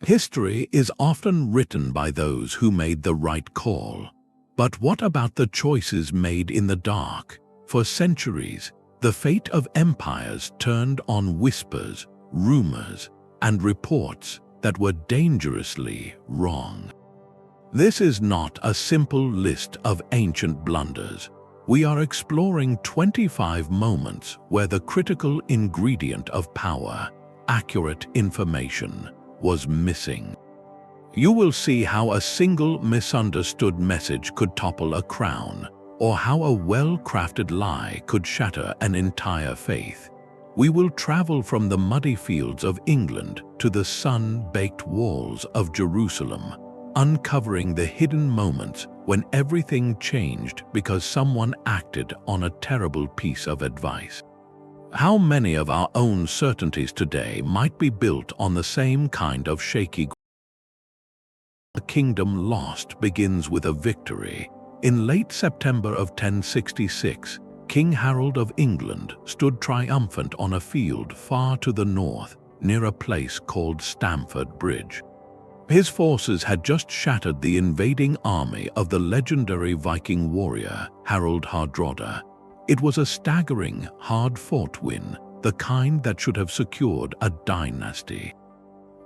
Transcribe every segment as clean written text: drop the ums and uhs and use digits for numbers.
History is often written by those who made the right call. But what about the choices made in the dark? For centuries, the fate of empires turned on whispers, rumors, and reports that were dangerously wrong. This is not a simple list of ancient blunders. We are exploring 25 moments where the critical ingredient of power, accurate information, was missing. You will see how a single misunderstood message could topple a crown, or how a well-crafted lie could shatter an entire faith. We will travel from the muddy fields of England to the sun-baked walls of Jerusalem, uncovering the hidden moments when everything changed because someone acted on a terrible piece of advice. How many of our own certainties today might be built on the same kind of shaky ground? A kingdom lost begins with a victory. In late September of 1066, King Harold of England stood triumphant on a field far to the north, near a place called Stamford Bridge. His forces had just shattered the invading army of the legendary Viking warrior Harold Hardrada. It was a staggering, hard-fought win, the kind that should have secured a dynasty.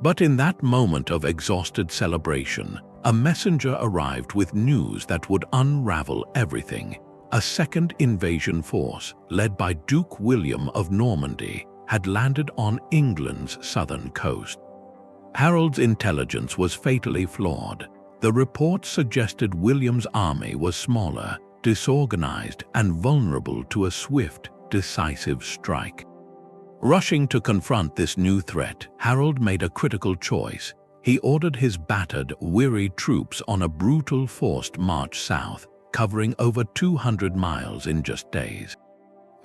But in that moment of exhausted celebration, a messenger arrived with news that would unravel everything. A second invasion force, led by Duke William of Normandy, had landed on England's southern coast. Harold's intelligence was fatally flawed. The reports suggested William's army was smaller, disorganized, and vulnerable to a swift, decisive strike. Rushing to confront this new threat, Harold made a critical choice. He ordered his battered, weary troops on a brutal forced march south, covering over 200 miles in just days.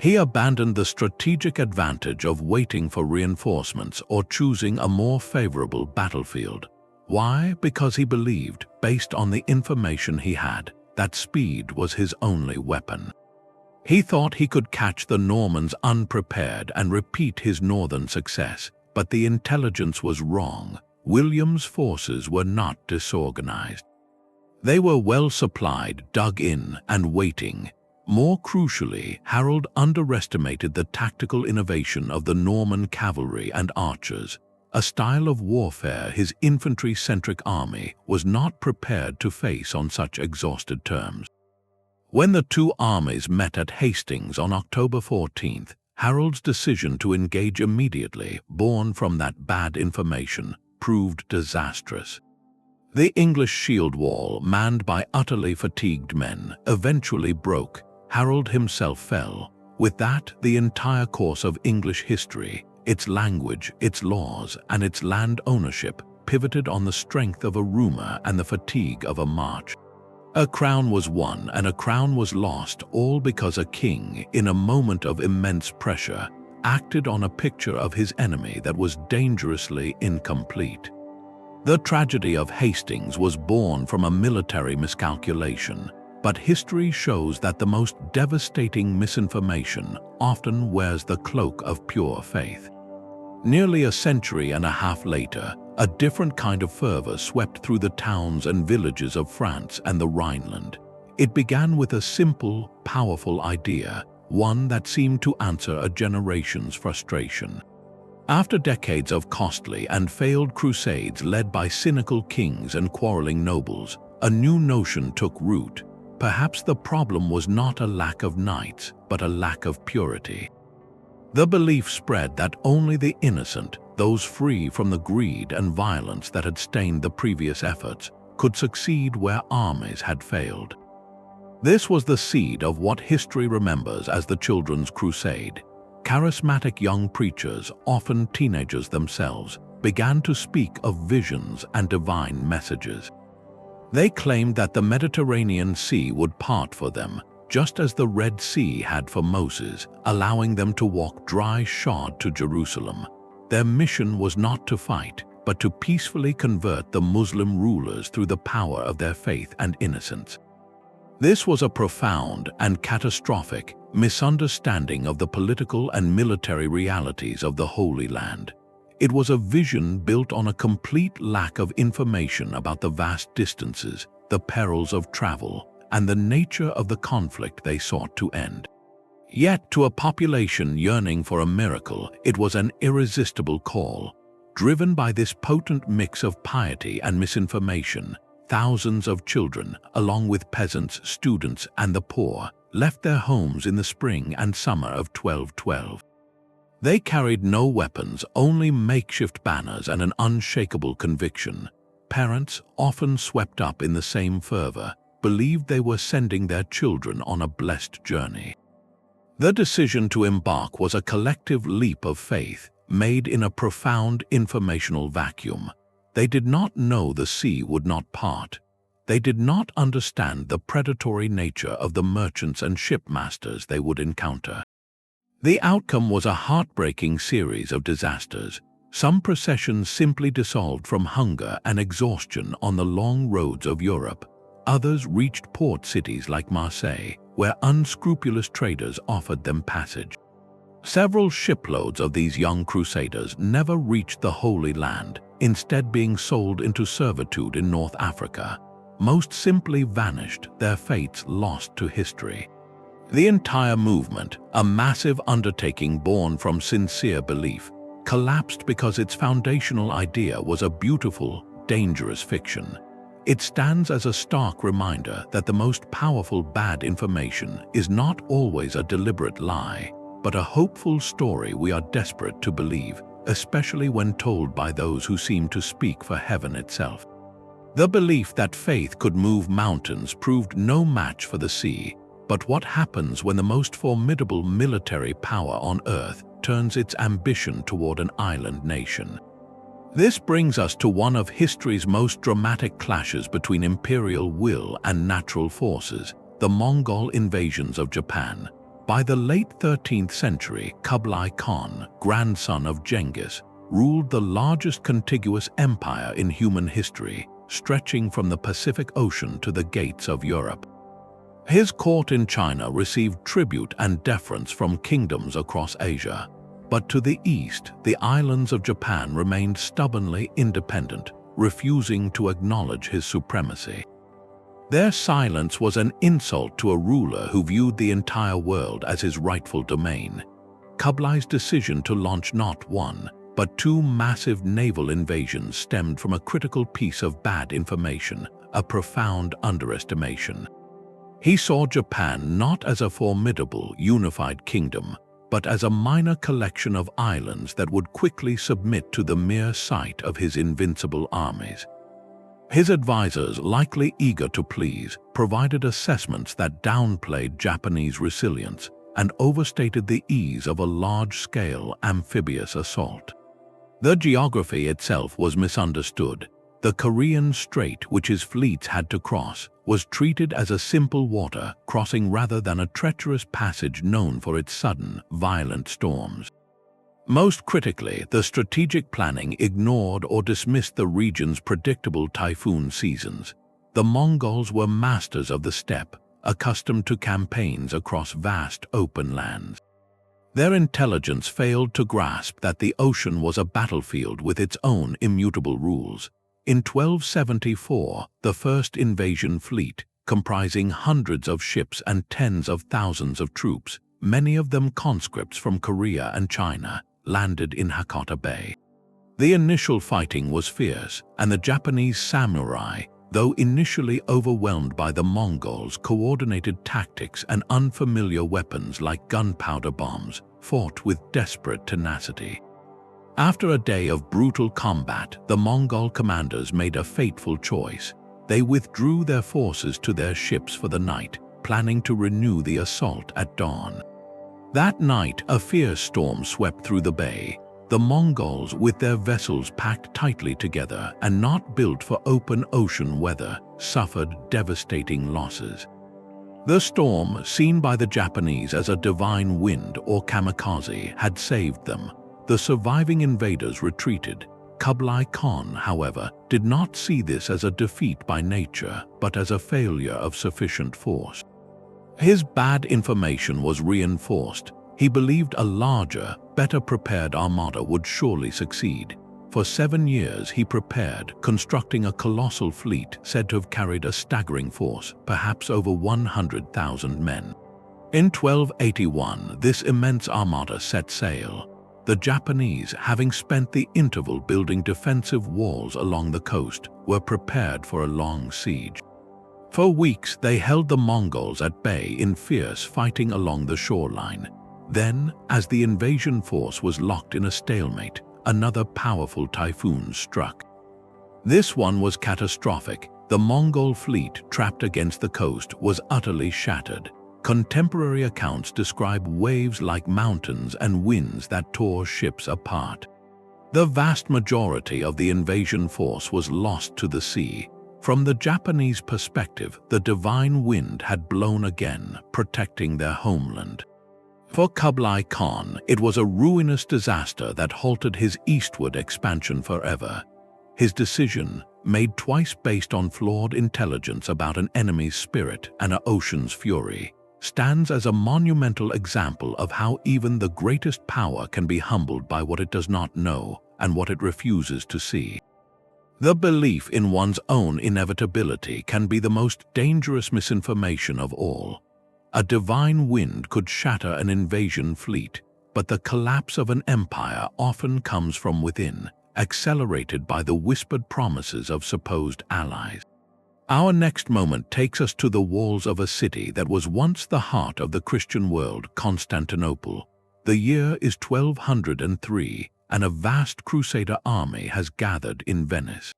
He abandoned the strategic advantage of waiting for reinforcements or choosing a more favorable battlefield. Why? Because he believed, based on the information he had, that speed was his only weapon. He thought he could catch the Normans unprepared and repeat his northern success, but the intelligence was wrong. William's forces were not disorganized. They were well supplied, dug in, and waiting. More crucially, Harold underestimated the tactical innovation of the Norman cavalry and archers, a style of warfare his infantry-centric army was not prepared to face on such exhausted terms. When the two armies met at Hastings on October 14th, Harold's decision to engage immediately, born from that bad information, proved disastrous. The English shield wall, manned by utterly fatigued men, eventually broke. Harold himself fell. With that, the entire course of English history, its language, its laws, and its land ownership, pivoted on the strength of a rumor and the fatigue of a march. A crown was won and a crown was lost, all because a king, in a moment of immense pressure, acted on a picture of his enemy that was dangerously incomplete. The tragedy of Hastings was born from a military miscalculation, but history shows that the most devastating misinformation often wears the cloak of pure faith. Nearly a century and a half later, a different kind of fervor swept through the towns and villages of France and the Rhineland. It began with a simple, powerful idea, one that seemed to answer a generation's frustration. After decades of costly and failed crusades led by cynical kings and quarreling nobles, a new notion took root. Perhaps the problem was not a lack of knights, but a lack of purity. The belief spread that only the innocent, those free from the greed and violence that had stained the previous efforts, could succeed where armies had failed. This was the seed of what history remembers as the Children's Crusade. Charismatic young preachers, often teenagers themselves, began to speak of visions and divine messages. They claimed that the Mediterranean Sea would part for them, just as the Red Sea had for Moses, allowing them to walk dry-shod to Jerusalem. Their mission was not to fight, but to peacefully convert the Muslim rulers through the power of their faith and innocence. This was a profound and catastrophic misunderstanding of the political and military realities of the Holy Land. It was a vision built on a complete lack of information about the vast distances, the perils of travel, and the nature of the conflict they sought to end. Yet, to a population yearning for a miracle, it was an irresistible call. Driven by this potent mix of piety and misinformation, thousands of children, along with peasants, students, and the poor, left their homes in the spring and summer of 1212. They carried no weapons, only makeshift banners and an unshakable conviction. Parents, often swept up in the same fervor, believed they were sending their children on a blessed journey. The decision to embark was a collective leap of faith, made in a profound informational vacuum. They did not know the sea would not part. They did not understand the predatory nature of the merchants and shipmasters they would encounter. The outcome was a heartbreaking series of disasters. Some processions simply dissolved from hunger and exhaustion on the long roads of Europe. Others reached port cities like Marseille, where unscrupulous traders offered them passage. Several shiploads of these young crusaders never reached the Holy Land, instead being sold into servitude in North Africa. Most simply vanished, their fates lost to history. The entire movement, a massive undertaking born from sincere belief, collapsed because its foundational idea was a beautiful, dangerous fiction. It stands as a stark reminder that the most powerful bad information is not always a deliberate lie, but a hopeful story we are desperate to believe, especially when told by those who seem to speak for heaven itself. The belief that faith could move mountains proved no match for the sea, but what happens when the most formidable military power on earth turns its ambition toward an island nation? This brings us to one of history's most dramatic clashes between imperial will and natural forces, the Mongol invasions of Japan. By the late 13th century, Kublai Khan, grandson of Genghis, ruled the largest contiguous empire in human history, stretching from the Pacific Ocean to the gates of Europe. His court in China received tribute and deference from kingdoms across Asia. But to the east, the islands of Japan remained stubbornly independent, refusing to acknowledge his supremacy. Their silence was an insult to a ruler who viewed the entire world as his rightful domain. Kublai's decision to launch not one, but two massive naval invasions stemmed from a critical piece of bad information, a profound underestimation. He saw Japan not as a formidable, unified kingdom, but as a minor collection of islands that would quickly submit to the mere sight of his invincible armies. His advisors, likely eager to please, provided assessments that downplayed Japanese resilience and overstated the ease of a large-scale amphibious assault. The geography itself was misunderstood. The Korean Strait, which his fleets had to cross, was treated as a simple water crossing rather than a treacherous passage known for its sudden, violent storms. Most critically, the strategic planning ignored or dismissed the region's predictable typhoon seasons. The Mongols were masters of the steppe, accustomed to campaigns across vast open lands. Their intelligence failed to grasp that the ocean was a battlefield with its own immutable rules. In 1274, the first invasion fleet, comprising hundreds of ships and tens of thousands of troops, many of them conscripts from Korea and China, landed in Hakata Bay. The initial fighting was fierce, and the Japanese samurai, though initially overwhelmed by the Mongols' coordinated tactics and unfamiliar weapons like gunpowder bombs, fought with desperate tenacity. After a day of brutal combat, the Mongol commanders made a fateful choice. They withdrew their forces to their ships for the night, planning to renew the assault at dawn. That night, a fierce storm swept through the bay. The Mongols, with their vessels packed tightly together and not built for open ocean weather, suffered devastating losses. The storm, seen by the Japanese as a divine wind or kamikaze, had saved them. The surviving invaders retreated. Kublai Khan, however, did not see this as a defeat by nature, but as a failure of sufficient force. His bad information was reinforced. He believed a larger, better prepared armada would surely succeed. For 7 years he prepared, constructing a colossal fleet said to have carried a staggering force, perhaps over 100,000 men. In 1281, this immense armada set sail. The Japanese, having spent the interval building defensive walls along the coast, were prepared for a long siege. For weeks they held the Mongols at bay in fierce fighting along the shoreline. Then, as the invasion force was locked in a stalemate, another powerful typhoon struck. This one was catastrophic. The Mongol fleet, trapped against the coast, was utterly shattered. Contemporary accounts describe waves like mountains and winds that tore ships apart. The vast majority of the invasion force was lost to the sea. From the Japanese perspective, the divine wind had blown again, protecting their homeland. For Kublai Khan, it was a ruinous disaster that halted his eastward expansion forever. His decision, made twice based on flawed intelligence about an enemy's spirit and an ocean's fury, stands as a monumental example of how even the greatest power can be humbled by what it does not know and what it refuses to see. The belief in one's own inevitability can be the most dangerous misinformation of all. A divine wind could shatter an invasion fleet, but the collapse of an empire often comes from within, accelerated by the whispered promises of supposed allies. Our next moment takes us to the walls of a city that was once the heart of the Christian world, Constantinople. The year is 1203, and a vast crusader army has gathered in Venice.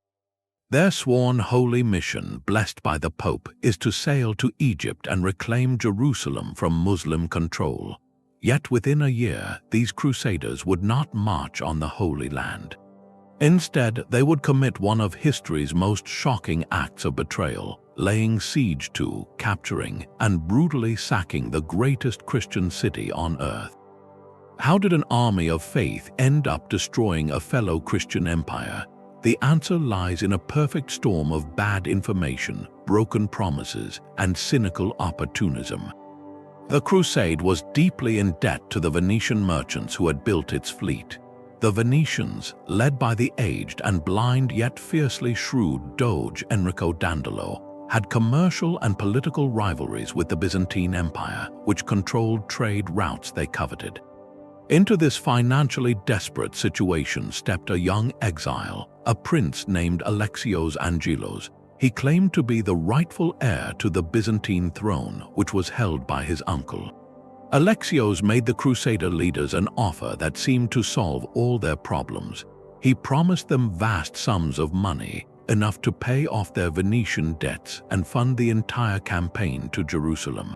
Their sworn holy mission, blessed by the Pope, is to sail to Egypt and reclaim Jerusalem from Muslim control. Yet within a year, these crusaders would not march on the Holy Land. Instead, they would commit one of history's most shocking acts of betrayal, laying siege to, capturing, and brutally sacking the greatest Christian city on earth. How did an army of faith end up destroying a fellow Christian empire? The answer lies in a perfect storm of bad information, broken promises, and cynical opportunism. The Crusade was deeply in debt to the Venetian merchants who had built its fleet. The Venetians, led by the aged and blind yet fiercely shrewd Doge Enrico Dandolo, had commercial and political rivalries with the Byzantine Empire, which controlled trade routes they coveted. Into this financially desperate situation stepped a young exile, a prince named Alexios Angelos. He claimed to be the rightful heir to the Byzantine throne, which was held by his uncle. Alexios made the Crusader leaders an offer that seemed to solve all their problems. He promised them vast sums of money, enough to pay off their Venetian debts and fund the entire campaign to Jerusalem.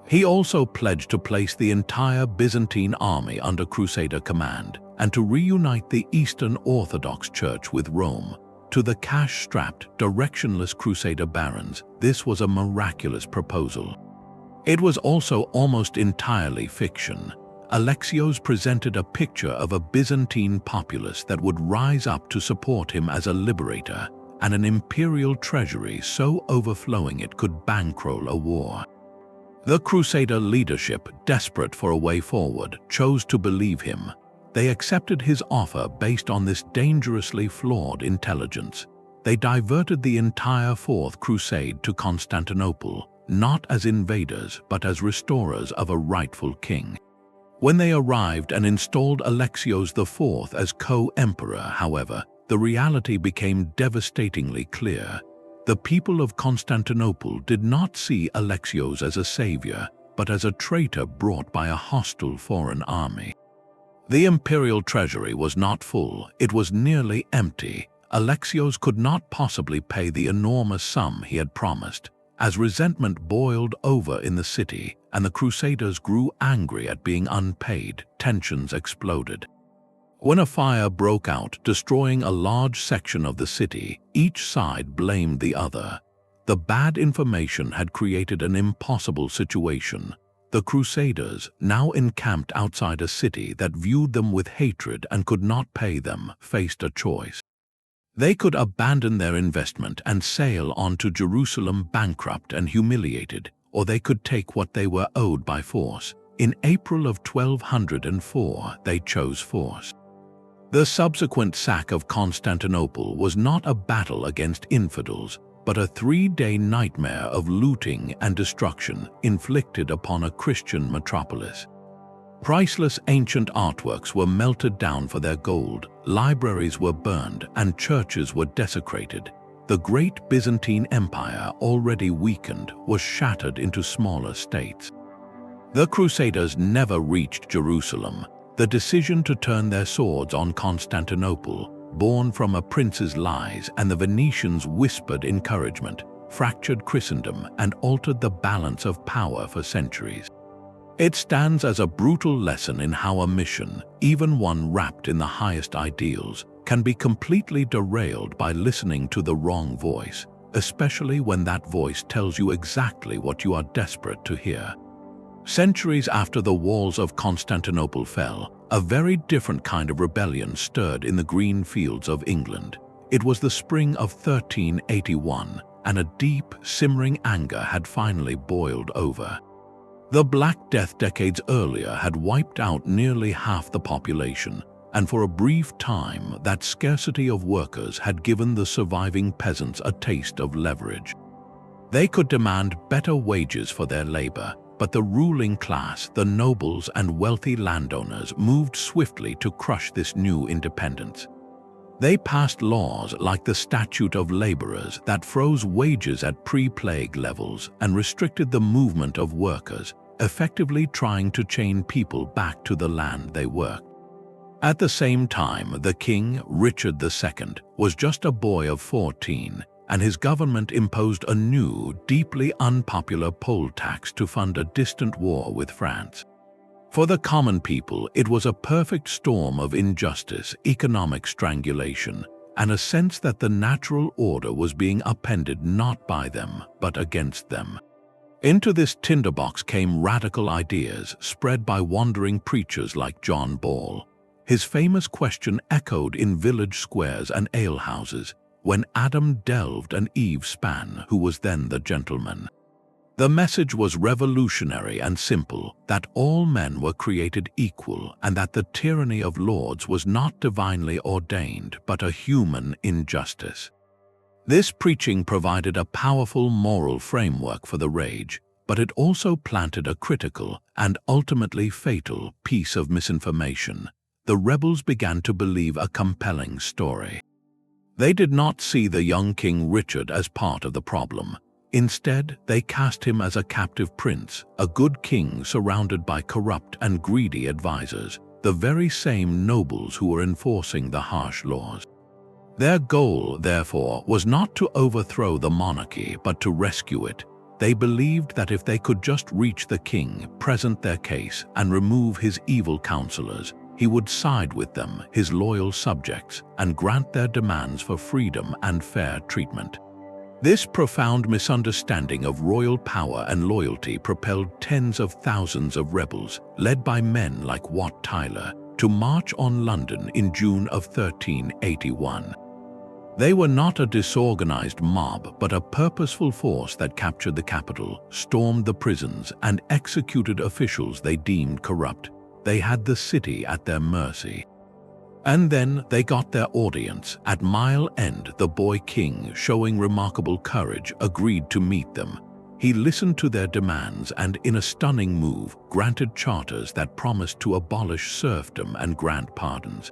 He also pledged to place the entire Byzantine army under Crusader command and to reunite the Eastern Orthodox Church with Rome. To the cash-strapped, directionless Crusader barons, this was a miraculous proposal. It was also almost entirely fiction. Alexios presented a picture of a Byzantine populace that would rise up to support him as a liberator, and an imperial treasury so overflowing it could bankroll a war. The Crusader leadership, desperate for a way forward, chose to believe him. They accepted his offer based on this dangerously flawed intelligence. They diverted the entire Fourth Crusade to Constantinople, not as invaders but as restorers of a rightful king. When they arrived and installed Alexios IV as co-emperor, however, the reality became devastatingly clear. The people of Constantinople did not see Alexios as a savior, but as a traitor brought by a hostile foreign army. The imperial treasury was not full, it was nearly empty. Alexios could not possibly pay the enormous sum he had promised. As resentment boiled over in the city and the Crusaders grew angry at being unpaid, tensions exploded. When a fire broke out, destroying a large section of the city, each side blamed the other. The bad information had created an impossible situation. The Crusaders, now encamped outside a city that viewed them with hatred and could not pay them, faced a choice. They could abandon their investment and sail on to Jerusalem bankrupt and humiliated, or they could take what they were owed by force. In April of 1204, they chose force. The subsequent sack of Constantinople was not a battle against infidels, but a 3-day nightmare of looting and destruction inflicted upon a Christian metropolis. Priceless ancient artworks were melted down for their gold, libraries were burned, and churches were desecrated. The great Byzantine Empire, already weakened, was shattered into smaller states. The Crusaders never reached Jerusalem. The decision to turn their swords on Constantinople, born from a prince's lies and the Venetians' whispered encouragement, fractured Christendom and altered the balance of power for centuries. It stands as a brutal lesson in how a mission, even one wrapped in the highest ideals, can be completely derailed by listening to the wrong voice, especially when that voice tells you exactly what you are desperate to hear. Centuries after the walls of Constantinople fell, a very different kind of rebellion stirred in the green fields of England. It was the spring of 1381, and a deep, simmering anger had finally boiled over. The Black Death decades earlier had wiped out nearly half the population, and for a brief time that scarcity of workers had given the surviving peasants a taste of leverage. They could demand better wages for their labor, but the ruling class, the nobles and wealthy landowners, moved swiftly to crush this new independence. They passed laws like the Statute of Laborers that froze wages at pre-plague levels and restricted the movement of workers, effectively trying to chain people back to the land they worked. At the same time, the king, Richard II, was just a boy of 14, and his government imposed a new, deeply unpopular poll tax to fund a distant war with France. For the common people, it was a perfect storm of injustice, economic strangulation, and a sense that the natural order was being upended not by them, but against them. Into this tinderbox came radical ideas spread by wandering preachers like John Ball. His famous question echoed in village squares and alehouses, when Adam delved and Eve span, who was then the gentleman. The message was revolutionary and simple, that all men were created equal and that the tyranny of lords was not divinely ordained but a human injustice. This preaching provided a powerful moral framework for the rage, but it also planted a critical and ultimately fatal piece of misinformation. The rebels began to believe a compelling story. They did not see the young King Richard as part of the problem. Instead, they cast him as a captive prince, a good king surrounded by corrupt and greedy advisors, the very same nobles who were enforcing the harsh laws. Their goal, therefore, was not to overthrow the monarchy, but to rescue it. They believed that if they could just reach the king, present their case, and remove his evil counselors, he would side with them, his loyal subjects, and grant their demands for freedom and fair treatment. This profound misunderstanding of royal power and loyalty propelled tens of thousands of rebels, led by men like Wat Tyler, to march on London in June of 1381. They were not a disorganized mob, but a purposeful force that captured the capital, stormed the prisons, and executed officials they deemed corrupt. They had the city at their mercy. And then they got their audience. At Mile End, the boy king, showing remarkable courage, agreed to meet them. He listened to their demands and, in a stunning move, granted charters that promised to abolish serfdom and grant pardons.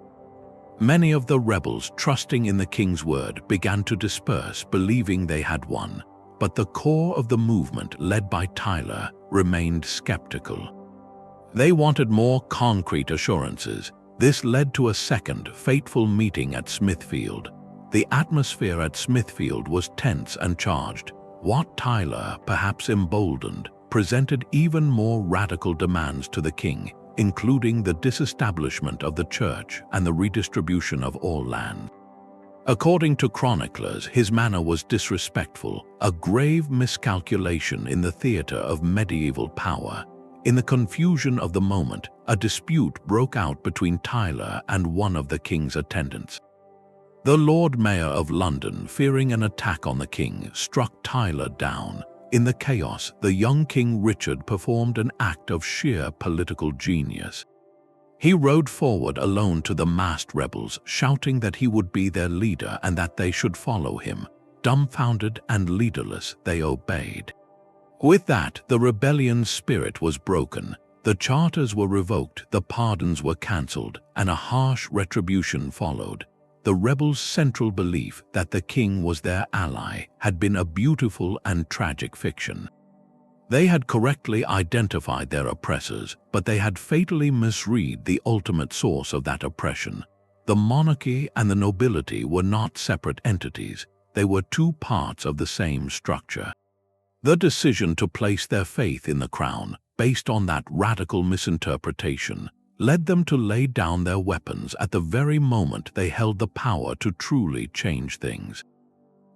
Many of the rebels, trusting in the king's word, began to disperse, believing they had won. But the core of the movement, led by Tyler, remained skeptical. They wanted more concrete assurances. This led to a second, fateful meeting at Smithfield. The atmosphere at Smithfield was tense and charged. Wat Tyler, perhaps emboldened, presented even more radical demands to the king, including the disestablishment of the church and the redistribution of all land. According to chroniclers, his manner was disrespectful, a grave miscalculation in the theater of medieval power. In the confusion of the moment, a dispute broke out between Tyler and one of the king's attendants. The Lord Mayor of London, fearing an attack on the king, struck Tyler down, In the chaos, the young King Richard performed an act of sheer political genius. He rode forward alone to the massed rebels, shouting that he would be their leader and that they should follow him. Dumbfounded and leaderless, they obeyed. With that, the rebellion's spirit was broken. The charters were revoked, the pardons were cancelled, and a harsh retribution followed. The rebels' central belief that the king was their ally had been a beautiful and tragic fiction. They had correctly identified their oppressors, but they had fatally misread the ultimate source of that oppression. The monarchy and the nobility were not separate entities. They were two parts of the same structure. The decision to place their faith in the crown, based on that radical misinterpretation, led them to lay down their weapons at the very moment they held the power to truly change things.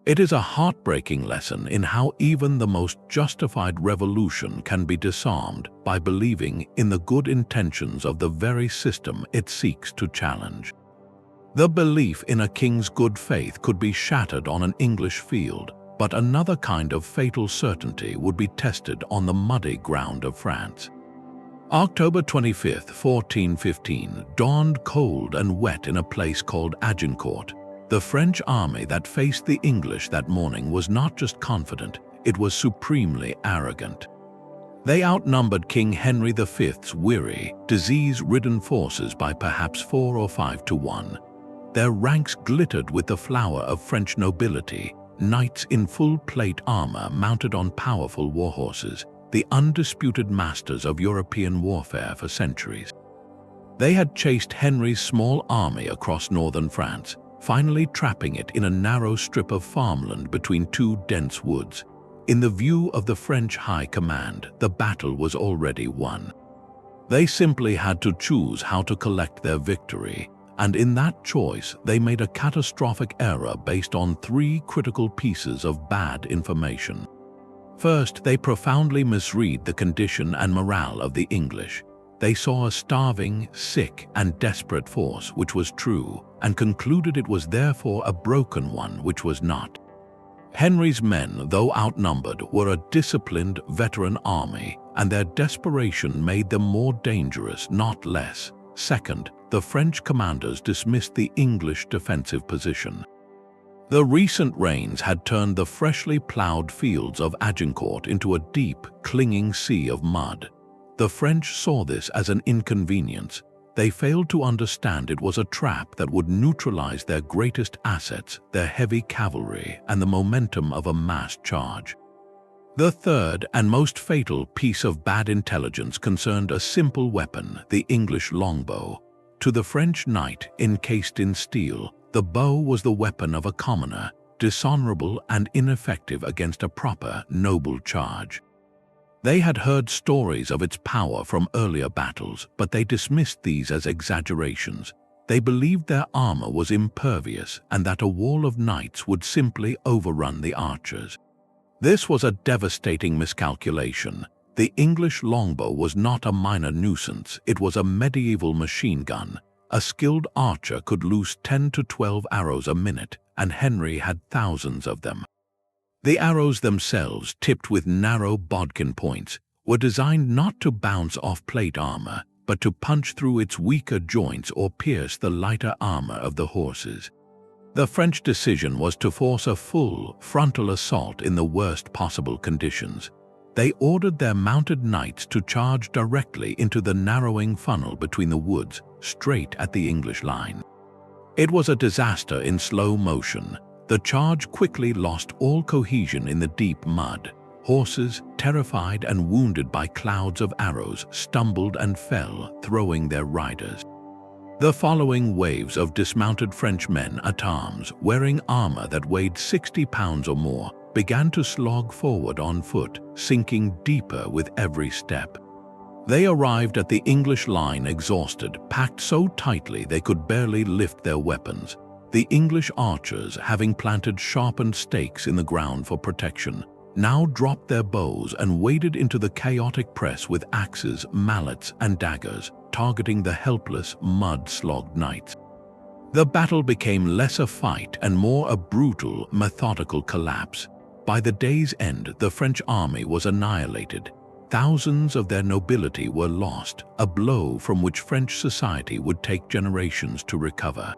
It is a heartbreaking lesson in how even the most justified revolution can be disarmed by believing in the good intentions of the very system it seeks to challenge. The belief in a king's good faith could be shattered on an English field, but another kind of fatal certainty would be tested on the muddy ground of France. October 25, 1415, dawned cold and wet in a place called Agincourt. The French army that faced the English that morning was not just confident, it was supremely arrogant. They outnumbered King Henry V's weary, disease-ridden forces by perhaps 4 or 5 to 1. Their ranks glittered with the flower of French nobility, knights in full plate armor mounted on powerful war horses, the undisputed masters of European warfare for centuries. They had chased Henry's small army across northern France, finally trapping it in a narrow strip of farmland between two dense woods. In the view of the French High Command, the battle was already won. They simply had to choose how to collect their victory, and in that choice they made a catastrophic error based on 3 critical pieces of bad information. First, they profoundly misread the condition and morale of the English. They saw a starving, sick, and desperate force, which was true, and concluded it was therefore a broken one, which was not. Henry's men, though outnumbered, were a disciplined, veteran army, and their desperation made them more dangerous, not less. Second, the French commanders dismissed the English defensive position. The recent rains had turned the freshly ploughed fields of Agincourt into a deep, clinging sea of mud. The French saw this as an inconvenience. They failed to understand it was a trap that would neutralize their greatest assets, their heavy cavalry, and the momentum of a mass charge. The third and most fatal piece of bad intelligence concerned a simple weapon, the English longbow. To the French knight, encased in steel, the bow was the weapon of a commoner, dishonorable and ineffective against a proper, noble charge. They had heard stories of its power from earlier battles, but they dismissed these as exaggerations. They believed their armor was impervious and that a wall of knights would simply overrun the archers. This was a devastating miscalculation. The English longbow was not a minor nuisance, it was a medieval machine gun. A skilled archer could loose 10 to 12 arrows a minute, and Henry had thousands of them. The arrows themselves, tipped with narrow bodkin points, were designed not to bounce off plate armor, but to punch through its weaker joints or pierce the lighter armor of the horses. The French decision was to force a full, frontal assault in the worst possible conditions. They ordered their mounted knights to charge directly into the narrowing funnel between the woods, straight at the English line. It was a disaster in slow motion. The charge quickly lost all cohesion in the deep mud. Horses, terrified and wounded by clouds of arrows, stumbled and fell, throwing their riders. The following waves of dismounted French men at arms, wearing armor that weighed 60 pounds or more, began to slog forward on foot, sinking deeper with every step. They arrived at the English line exhausted, packed so tightly they could barely lift their weapons. The English archers, having planted sharpened stakes in the ground for protection, now dropped their bows and waded into the chaotic press with axes, mallets, and daggers, targeting the helpless, mud-slogged knights. The battle became less a fight and more a brutal, methodical collapse. By the day's end, the French army was annihilated. Thousands of their nobility were lost, a blow from which French society would take generations to recover.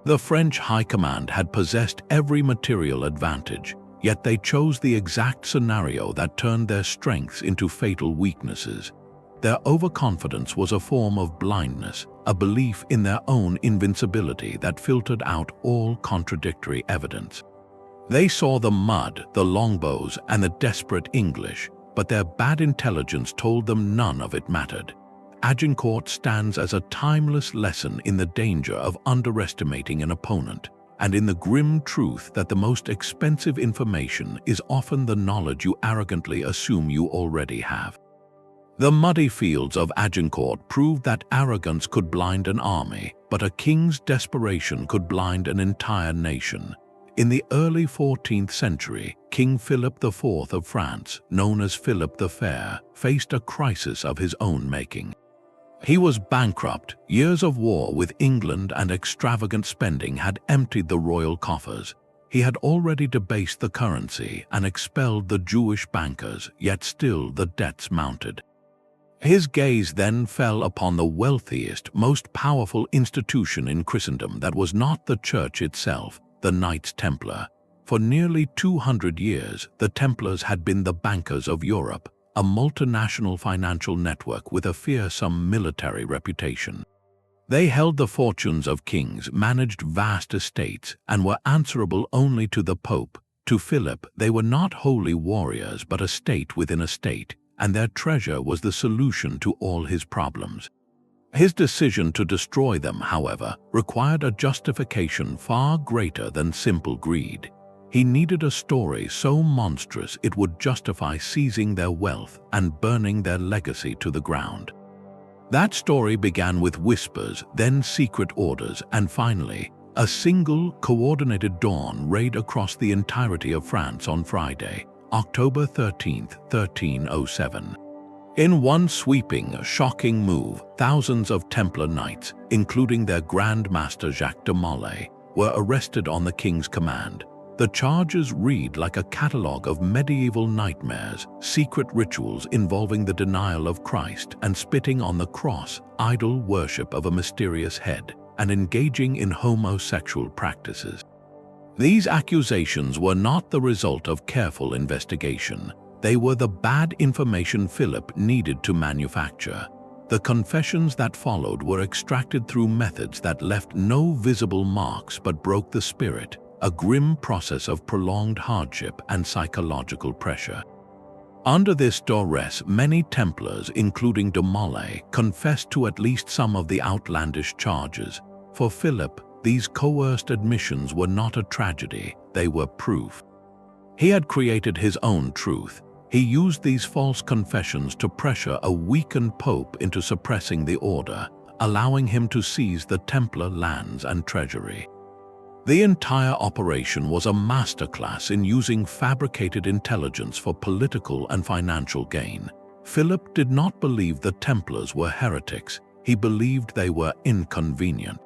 The French high command had possessed every material advantage, yet they chose the exact scenario that turned their strengths into fatal weaknesses. Their overconfidence was a form of blindness, a belief in their own invincibility that filtered out all contradictory evidence. They saw the mud, the longbows, and the desperate English, but their bad intelligence told them none of it mattered. Agincourt stands as a timeless lesson in the danger of underestimating an opponent, and in the grim truth that the most expensive information is often the knowledge you arrogantly assume you already have. The muddy fields of Agincourt proved that arrogance could blind an army, but a king's desperation could blind an entire nation. In the early 14th century, King Philip IV of France, known as Philip the Fair, faced a crisis of his own making. He was bankrupt. Years of war with England and extravagant spending had emptied the royal coffers. He had already debased the currency and expelled the Jewish bankers, yet still the debts mounted. His gaze then fell upon the wealthiest, most powerful institution in Christendom that was not the Church itself, the Knights Templar. For nearly 200 years, the Templars had been the bankers of Europe, a multinational financial network with a fearsome military reputation. They held the fortunes of kings, managed vast estates, and were answerable only to the Pope. To Philip, they were not holy warriors but a state within a state, and their treasure was the solution to all his problems. His decision to destroy them, however, required a justification far greater than simple greed. He needed a story so monstrous it would justify seizing their wealth and burning their legacy to the ground. That story began with whispers, then secret orders, and finally, a single, coordinated dawn raid across the entirety of France on Friday, October 13, 1307. In one sweeping, shocking move, thousands of Templar knights, including their Grand Master Jacques de Molay, were arrested on the king's command. The charges read like a catalogue of medieval nightmares, secret rituals involving the denial of Christ and spitting on the cross, idol worship of a mysterious head, and engaging in homosexual practices. These accusations were not the result of careful investigation. They were the bad information Philip needed to manufacture. The confessions that followed were extracted through methods that left no visible marks but broke the spirit, a grim process of prolonged hardship and psychological pressure. Under this duress, many Templars, including de Molay, confessed to at least some of the outlandish charges. For Philip, these coerced admissions were not a tragedy, they were proof. He had created his own truth. He used these false confessions to pressure a weakened pope into suppressing the order, allowing him to seize the Templar lands and treasury. The entire operation was a masterclass in using fabricated intelligence for political and financial gain. Philip did not believe the Templars were heretics. He believed they were inconvenient.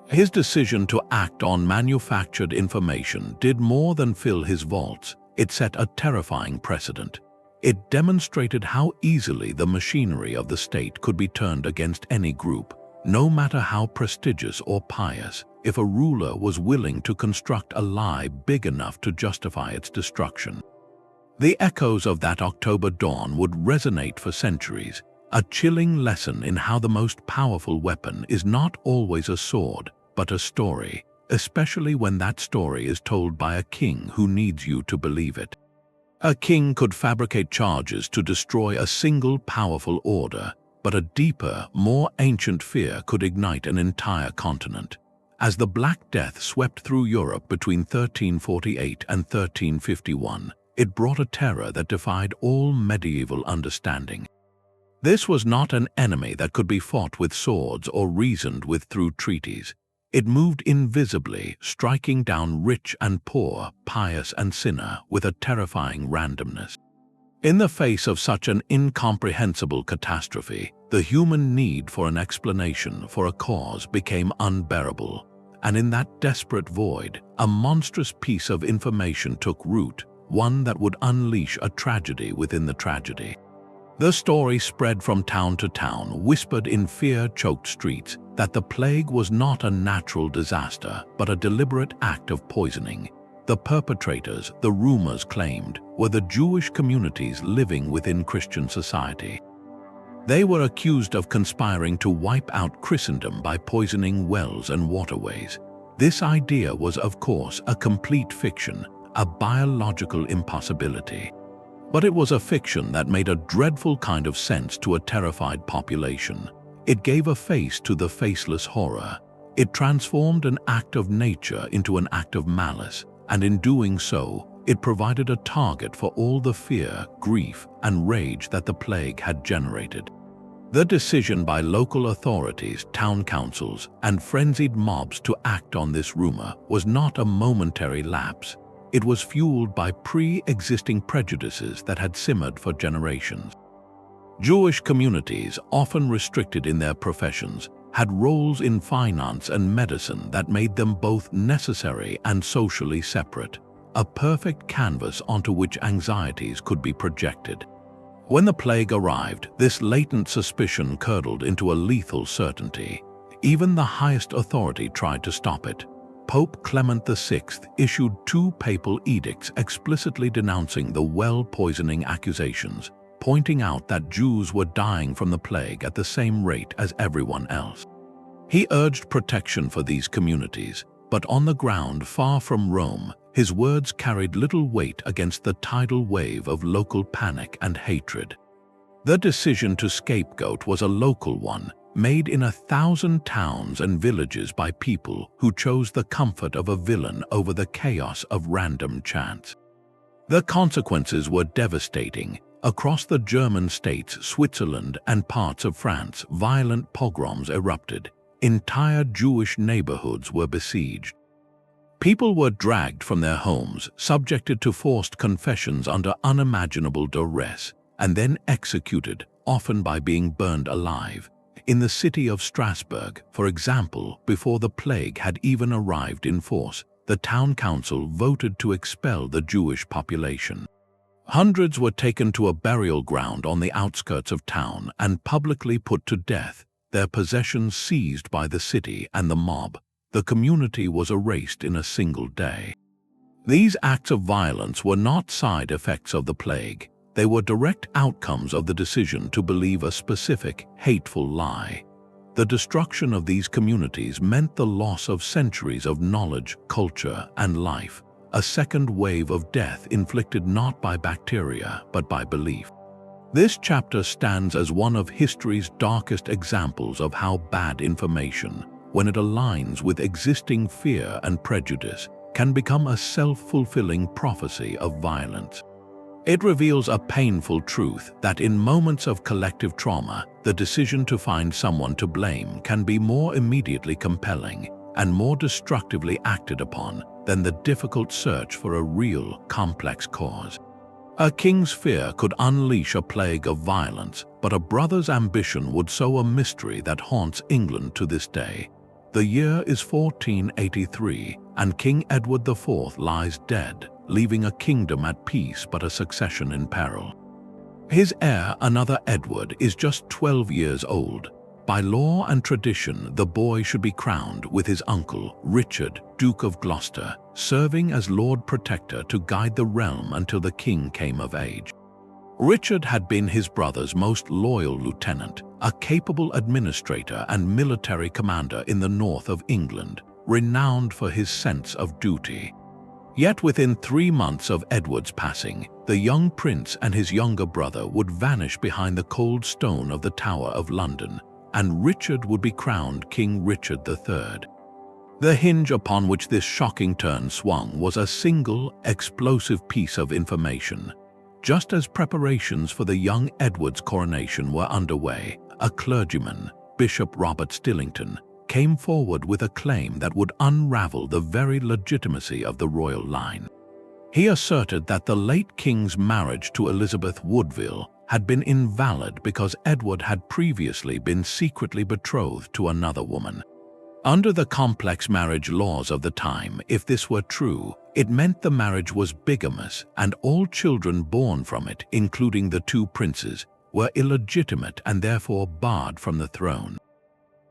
His decision to act on manufactured information did more than fill his vaults. It set a terrifying precedent. It demonstrated how easily the machinery of the state could be turned against any group, no matter how prestigious or pious, if a ruler was willing to construct a lie big enough to justify its destruction. The echoes of that October dawn would resonate for centuries, a chilling lesson in how the most powerful weapon is not always a sword, but a story, especially when that story is told by a king who needs you to believe it. A king could fabricate charges to destroy a single powerful order, but a deeper, more ancient fear could ignite an entire continent. As the Black Death swept through Europe between 1348 and 1351, it brought a terror that defied all medieval understanding. This was not an enemy that could be fought with swords or reasoned with through treaties. It moved invisibly, striking down rich and poor, pious and sinner with a terrifying randomness. In the face of such an incomprehensible catastrophe, the human need for an explanation for a cause became unbearable, and in that desperate void, a monstrous piece of information took root, one that would unleash a tragedy within the tragedy. The story spread from town to town, whispered in fear-choked streets that the plague was not a natural disaster, but a deliberate act of poisoning. The perpetrators, the rumors claimed, were the Jewish communities living within Christian society. They were accused of conspiring to wipe out Christendom by poisoning wells and waterways. This idea was, of course, a complete fiction, a biological impossibility. But it was a fiction that made a dreadful kind of sense to a terrified population. It gave a face to the faceless horror. It transformed an act of nature into an act of malice, and in doing so, it provided a target for all the fear, grief, and rage that the plague had generated. The decision by local authorities, town councils, and frenzied mobs to act on this rumor was not a momentary lapse. It was fueled by pre-existing prejudices that had simmered for generations. Jewish communities, often restricted in their professions, had roles in finance and medicine that made them both necessary and socially separate, a perfect canvas onto which anxieties could be projected. When the plague arrived, this latent suspicion curdled into a lethal certainty. Even the highest authority tried to stop it. Pope Clement VI issued 2 papal edicts explicitly denouncing the well-poisoning accusations, pointing out that Jews were dying from the plague at the same rate as everyone else. He urged protection for these communities, but on the ground far from Rome, his words carried little weight against the tidal wave of local panic and hatred. The decision to scapegoat was a local one, made in 1,000 towns and villages by people who chose the comfort of a villain over the chaos of random chance. The consequences were devastating. Across the German states, Switzerland, and parts of France, violent pogroms erupted. Entire Jewish neighborhoods were besieged. People were dragged from their homes, subjected to forced confessions under unimaginable duress, and then executed, often by being burned alive. In the city of Strasbourg, for example, before the plague had even arrived in force, the town council voted to expel the Jewish population. Hundreds were taken to a burial ground on the outskirts of town and publicly put to death, their possessions seized by the city and the mob. The community was erased in a single day. These acts of violence were not side effects of the plague. They were direct outcomes of the decision to believe a specific, hateful lie. The destruction of these communities meant the loss of centuries of knowledge, culture, and life, a second wave of death inflicted not by bacteria but by belief. This chapter stands as one of history's darkest examples of how bad information, when it aligns with existing fear and prejudice, can become a self-fulfilling prophecy of violence. It reveals a painful truth that in moments of collective trauma, the decision to find someone to blame can be more immediately compelling and more destructively acted upon than the difficult search for a real, complex cause. A king's fear could unleash a plague of violence, but a brother's ambition would sow a mystery that haunts England to this day. The year is 1483, and King Edward IV lies dead, leaving a kingdom at peace but a succession in peril. His heir, another Edward, is just 12 years old. By law and tradition, the boy should be crowned with his uncle, Richard, Duke of Gloucester, serving as Lord Protector to guide the realm until the king came of age. Richard had been his brother's most loyal lieutenant, a capable administrator and military commander in the north of England, renowned for his sense of duty. Yet within 3 months of Edward's passing, the young prince and his younger brother would vanish behind the cold stone of the Tower of London, and Richard would be crowned King Richard III. The hinge upon which this shocking turn swung was a single, explosive piece of information. Just as preparations for the young Edward's coronation were underway, a clergyman, Bishop Robert Stillington, came forward with a claim that would unravel the very legitimacy of the royal line. He asserted that the late king's marriage to Elizabeth Woodville had been invalid because Edward had previously been secretly betrothed to another woman. Under the complex marriage laws of the time, if this were true, it meant the marriage was bigamous and all children born from it, including the two princes, were illegitimate and therefore barred from the throne.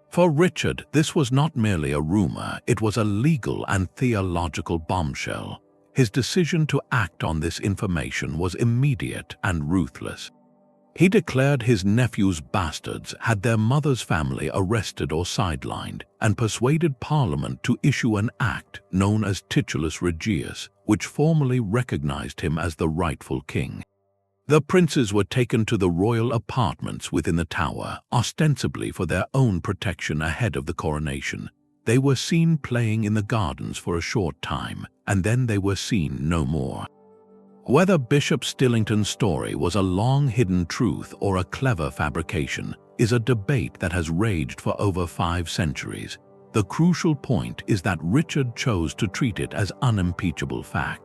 For Richard, this was not merely a rumor, it was a legal and theological bombshell. His decision to act on this information was immediate and ruthless. He declared his nephew's bastards had their mother's family arrested or sidelined, and persuaded Parliament to issue an act known as Titulus Regius, which formally recognized him as the rightful king. The princes were taken to the royal apartments within the tower, ostensibly for their own protection ahead of the coronation. They were seen playing in the gardens for a short time, and then they were seen no more. Whether Bishop Stillington's story was a long-hidden truth or a clever fabrication is a debate that has raged for over 5 centuries. The crucial point is that Richard chose to treat it as unimpeachable fact.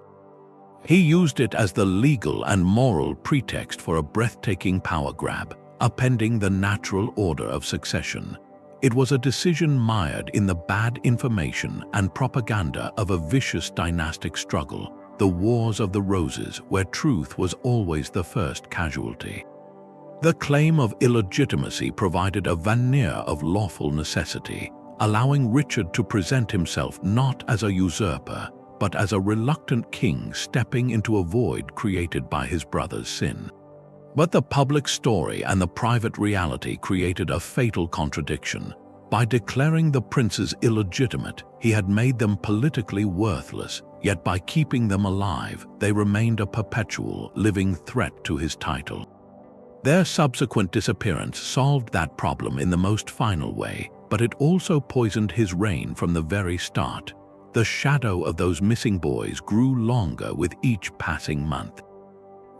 He used it as the legal and moral pretext for a breathtaking power grab, upending the natural order of succession. It was a decision mired in the bad information and propaganda of a vicious dynastic struggle, the Wars of the Roses, where truth was always the first casualty. The claim of illegitimacy provided a veneer of lawful necessity, allowing Richard to present himself not as a usurper, but as a reluctant king stepping into a void created by his brother's sin. But the public story and the private reality created a fatal contradiction. By declaring the princes illegitimate, he had made them politically worthless, yet by keeping them alive, they remained a perpetual, living threat to his title. Their subsequent disappearance solved that problem in the most final way, but it also poisoned his reign from the very start. The shadow of those missing boys grew longer with each passing month.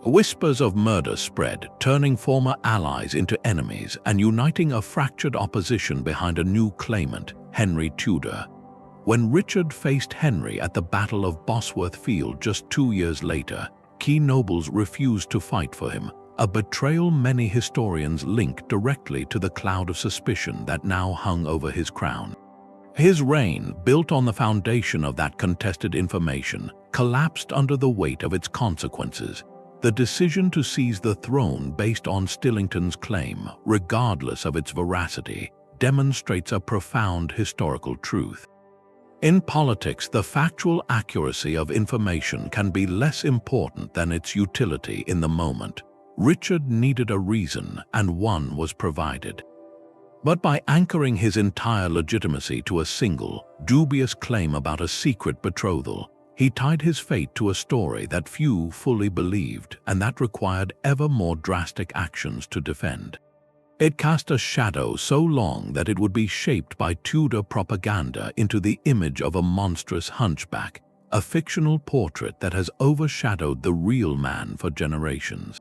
Whispers of murder spread, turning former allies into enemies and uniting a fractured opposition behind a new claimant, Henry Tudor. When Richard faced Henry at the Battle of Bosworth Field just 2 years later, key nobles refused to fight for him, a betrayal many historians link directly to the cloud of suspicion that now hung over his crown. His reign, built on the foundation of that contested information, collapsed under the weight of its consequences. The decision to seize the throne based on Stillington's claim, regardless of its veracity, demonstrates a profound historical truth. In politics, the factual accuracy of information can be less important than its utility in the moment. Richard needed a reason, and one was provided. But by anchoring his entire legitimacy to a single, dubious claim about a secret betrothal, he tied his fate to a story that few fully believed and that required ever more drastic actions to defend. It cast a shadow so long that it would be shaped by Tudor propaganda into the image of a monstrous hunchback, a fictional portrait that has overshadowed the real man for generations.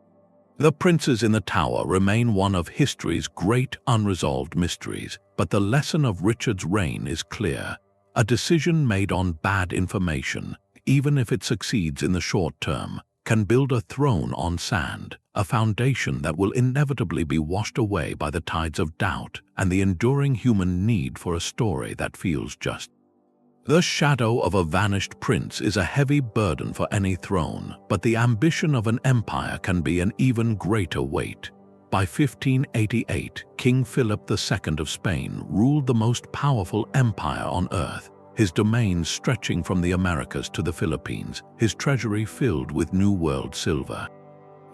The princes in the Tower remain one of history's great unresolved mysteries, but the lesson of Richard's reign is clear. A decision made on bad information, even if it succeeds in the short term, can build a throne on sand, a foundation that will inevitably be washed away by the tides of doubt and the enduring human need for a story that feels just. The shadow of a vanished prince is a heavy burden for any throne, but the ambition of an empire can be an even greater weight. By 1588, King Philip II of Spain ruled the most powerful empire on earth, his domains stretching from the Americas to the Philippines, his treasury filled with New World silver.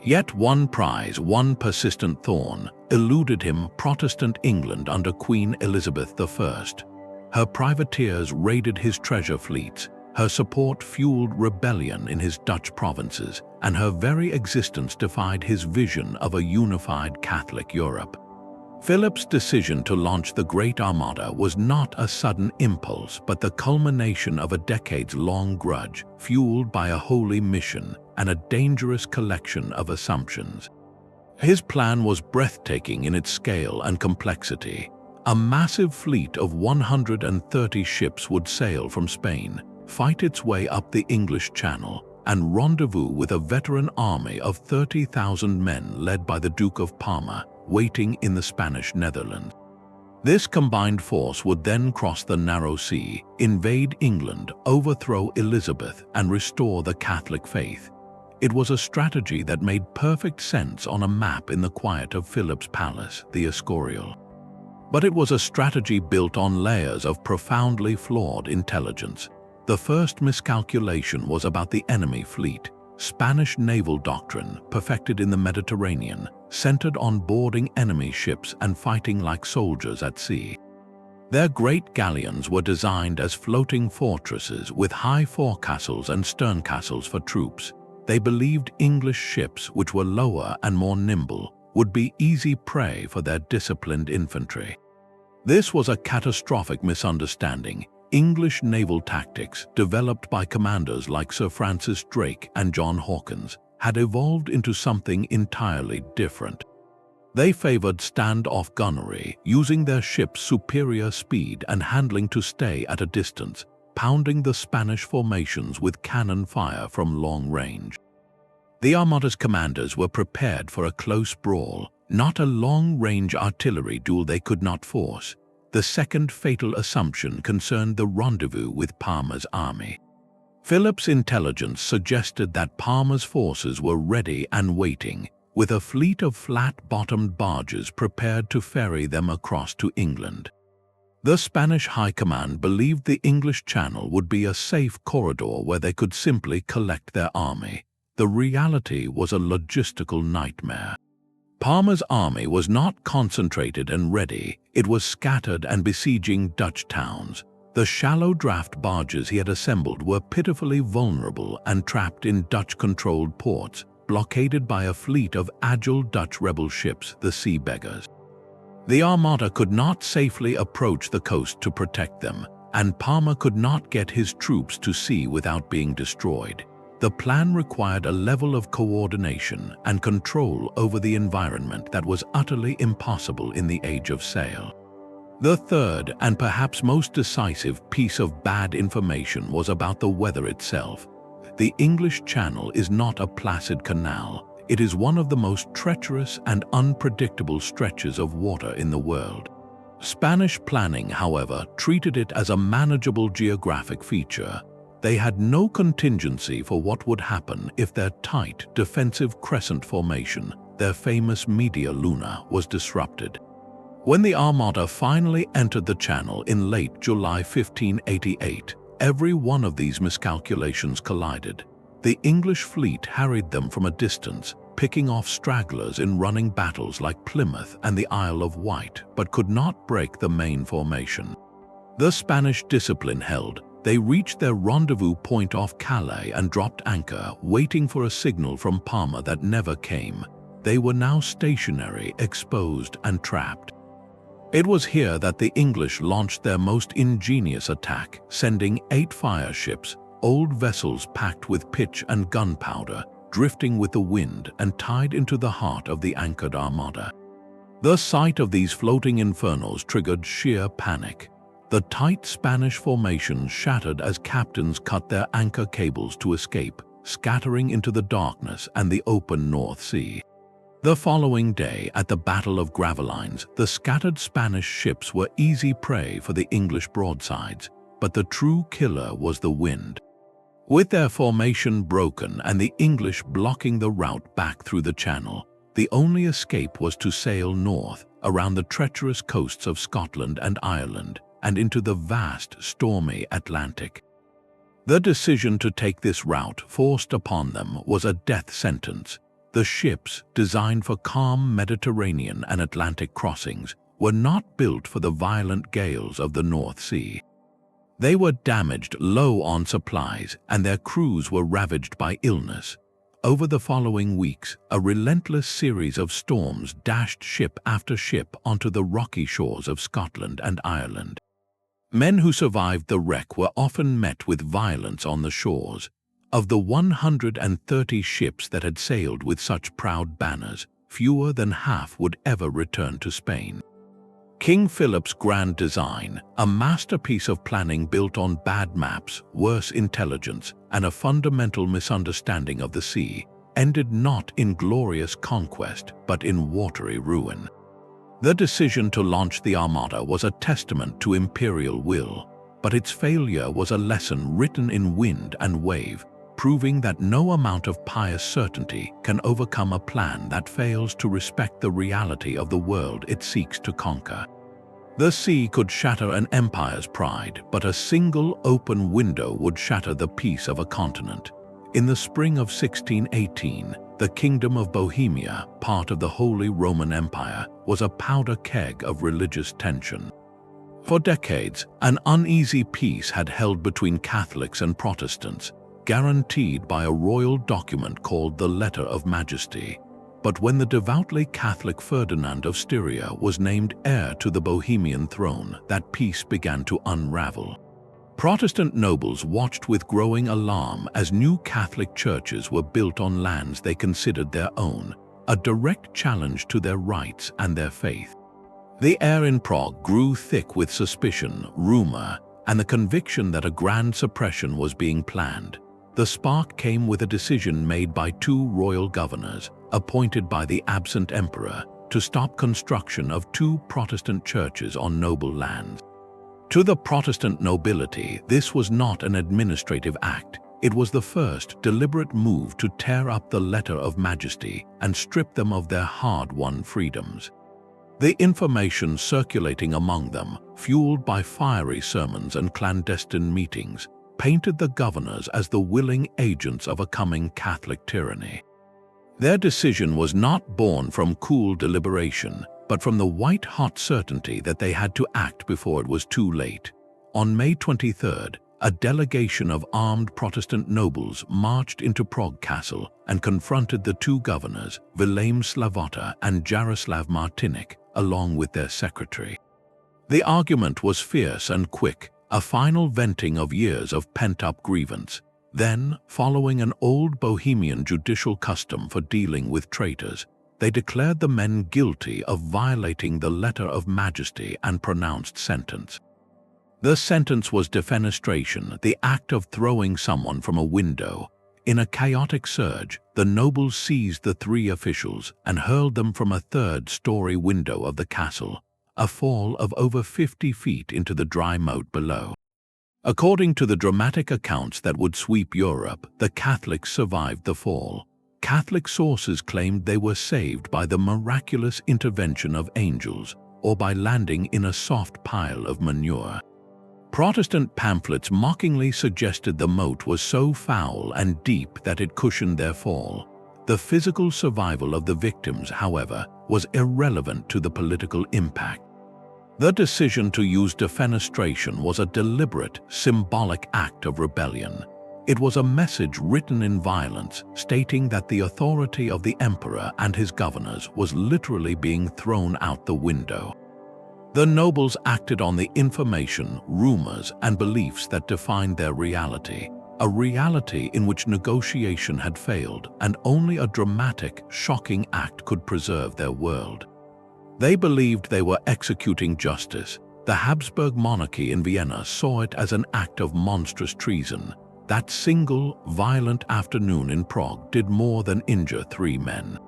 Yet one prize, one persistent thorn, eluded him: Protestant England under Queen Elizabeth I. Her privateers raided his treasure fleets, her support fueled rebellion in his Dutch provinces, and her very existence defied his vision of a unified Catholic Europe. Philip's decision to launch the Great Armada was not a sudden impulse, but the culmination of a decades-long grudge, fueled by a holy mission and a dangerous collection of assumptions. His plan was breathtaking in its scale and complexity. A massive fleet of 130 ships would sail from Spain, fight its way up the English Channel, and rendezvous with a veteran army of 30,000 men led by the Duke of Parma, waiting in the Spanish Netherlands. This combined force would then cross the narrow sea, invade England, overthrow Elizabeth, and restore the Catholic faith. It was a strategy that made perfect sense on a map in the quiet of Philip's palace, the Escorial. But it was a strategy built on layers of profoundly flawed intelligence. The first miscalculation was about the enemy fleet. Spanish naval doctrine, perfected in the Mediterranean, centered on boarding enemy ships and fighting like soldiers at sea. Their great galleons were designed as floating fortresses with high forecastles and sterncastles for troops. They believed English ships, which were lower and more nimble, would be easy prey for their disciplined infantry. This was a catastrophic misunderstanding. English naval tactics, developed by commanders like Sir Francis Drake and John Hawkins, had evolved into something entirely different. They favored standoff gunnery, using their ships' superior speed and handling to stay at a distance, pounding the Spanish formations with cannon fire from long range. The Armada's commanders were prepared for a close brawl, not a long-range artillery duel they could not force. The second fatal assumption concerned the rendezvous with Parma's army. Philip's intelligence suggested that Parma's forces were ready and waiting, with a fleet of flat-bottomed barges prepared to ferry them across to England. The Spanish High Command believed the English Channel would be a safe corridor where they could simply collect their army. The reality was a logistical nightmare. Parma's army was not concentrated and ready. It was scattered and besieging Dutch towns. The shallow draft barges he had assembled were pitifully vulnerable and trapped in Dutch-controlled ports, blockaded by a fleet of agile Dutch rebel ships, the Sea Beggars. The Armada could not safely approach the coast to protect them, and Parma could not get his troops to sea without being destroyed. The plan required a level of coordination and control over the environment that was utterly impossible in the age of sail. The third and perhaps most decisive piece of bad information was about the weather itself. The English Channel is not a placid canal. It is one of the most treacherous and unpredictable stretches of water in the world. Spanish planning, however, treated it as a manageable geographic feature. They had no contingency for what would happen if their tight, defensive crescent formation, their famous media luna, was disrupted. When the Armada finally entered the Channel in late July 1588, every one of these miscalculations collided. The English fleet harried them from a distance, picking off stragglers in running battles like Plymouth and the Isle of Wight, but could not break the main formation. The Spanish discipline held. They reached their rendezvous point off Calais and dropped anchor, waiting for a signal from Parma that never came. They were now stationary, exposed, and trapped. It was here that the English launched their most ingenious attack, sending 8 fire ships, old vessels packed with pitch and gunpowder, drifting with the wind and tied into the heart of the anchored Armada. The sight of these floating infernos triggered sheer panic. The tight Spanish formation shattered as captains cut their anchor cables to escape, scattering into the darkness and the open North Sea. The following day, at the Battle of Gravelines, the scattered Spanish ships were easy prey for the English broadsides, but the true killer was the wind. With their formation broken and the English blocking the route back through the Channel, the only escape was to sail north, around the treacherous coasts of Scotland and Ireland, and into the vast, stormy Atlantic. The decision to take this route forced upon them was a death sentence. The ships, designed for calm Mediterranean and Atlantic crossings, were not built for the violent gales of the North Sea. They were damaged, low on supplies, and their crews were ravaged by illness. Over the following weeks, a relentless series of storms dashed ship after ship onto the rocky shores of Scotland and Ireland. Men who survived the wreck were often met with violence on the shores. Of the 130 ships that had sailed with such proud banners, fewer than half would ever return to Spain. King Philip's grand design, a masterpiece of planning built on bad maps, worse intelligence, and a fundamental misunderstanding of the sea, ended not in glorious conquest but in watery ruin. The decision to launch the Armada was a testament to imperial will, but its failure was a lesson written in wind and wave, proving that no amount of pious certainty can overcome a plan that fails to respect the reality of the world it seeks to conquer. The sea could shatter an empire's pride, but a single open window would shatter the peace of a continent. In the spring of 1618, the Kingdom of Bohemia, part of the Holy Roman Empire, was a powder keg of religious tension. For decades, an uneasy peace had held between Catholics and Protestants, guaranteed by a royal document called the Letter of Majesty. But when the devoutly Catholic Ferdinand of Styria was named heir to the Bohemian throne, that peace began to unravel. Protestant nobles watched with growing alarm as new Catholic churches were built on lands they considered their own, a direct challenge to their rights and their faith. The air in Prague grew thick with suspicion, rumor, and the conviction that a grand suppression was being planned. The spark came with a decision made by two royal governors, appointed by the absent emperor, to stop construction of two Protestant churches on noble lands. To the Protestant nobility, this was not an administrative act. It was the first deliberate move to tear up the Letter of Majesty and strip them of their hard-won freedoms. The information circulating among them, fueled by fiery sermons and clandestine meetings, painted the governors as the willing agents of a coming Catholic tyranny. Their decision was not born from cool deliberation, but from the white-hot certainty that they had to act before it was too late. On May 23rd, a delegation of armed Protestant nobles marched into Prague Castle and confronted the two governors, Vilém Slavota and Jaroslav Martinic, along with their secretary. The argument was fierce and quick, a final venting of years of pent-up grievance. Then, following an old Bohemian judicial custom for dealing with traitors, they declared the men guilty of violating the Letter of Majesty and pronounced sentence. The sentence was defenestration, the act of throwing someone from a window. In a chaotic surge, the nobles seized the three officials and hurled them from a third-story window of the castle, a fall of over 50 feet into the dry moat below. According to the dramatic accounts that would sweep Europe, the Catholics survived the fall. Catholic sources claimed they were saved by the miraculous intervention of angels or by landing in a soft pile of manure. Protestant pamphlets mockingly suggested the moat was so foul and deep that it cushioned their fall. The physical survival of the victims, however, was irrelevant to the political impact. The decision to use defenestration was a deliberate, symbolic act of rebellion. It was a message written in violence, stating that the authority of the emperor and his governors was literally being thrown out the window. The nobles acted on the information, rumors, and beliefs that defined their reality, a reality in which negotiation had failed and only a dramatic, shocking act could preserve their world. They believed they were executing justice. The Habsburg monarchy in Vienna saw it as an act of monstrous treason. That single, violent afternoon in Prague did more than injure 3 men.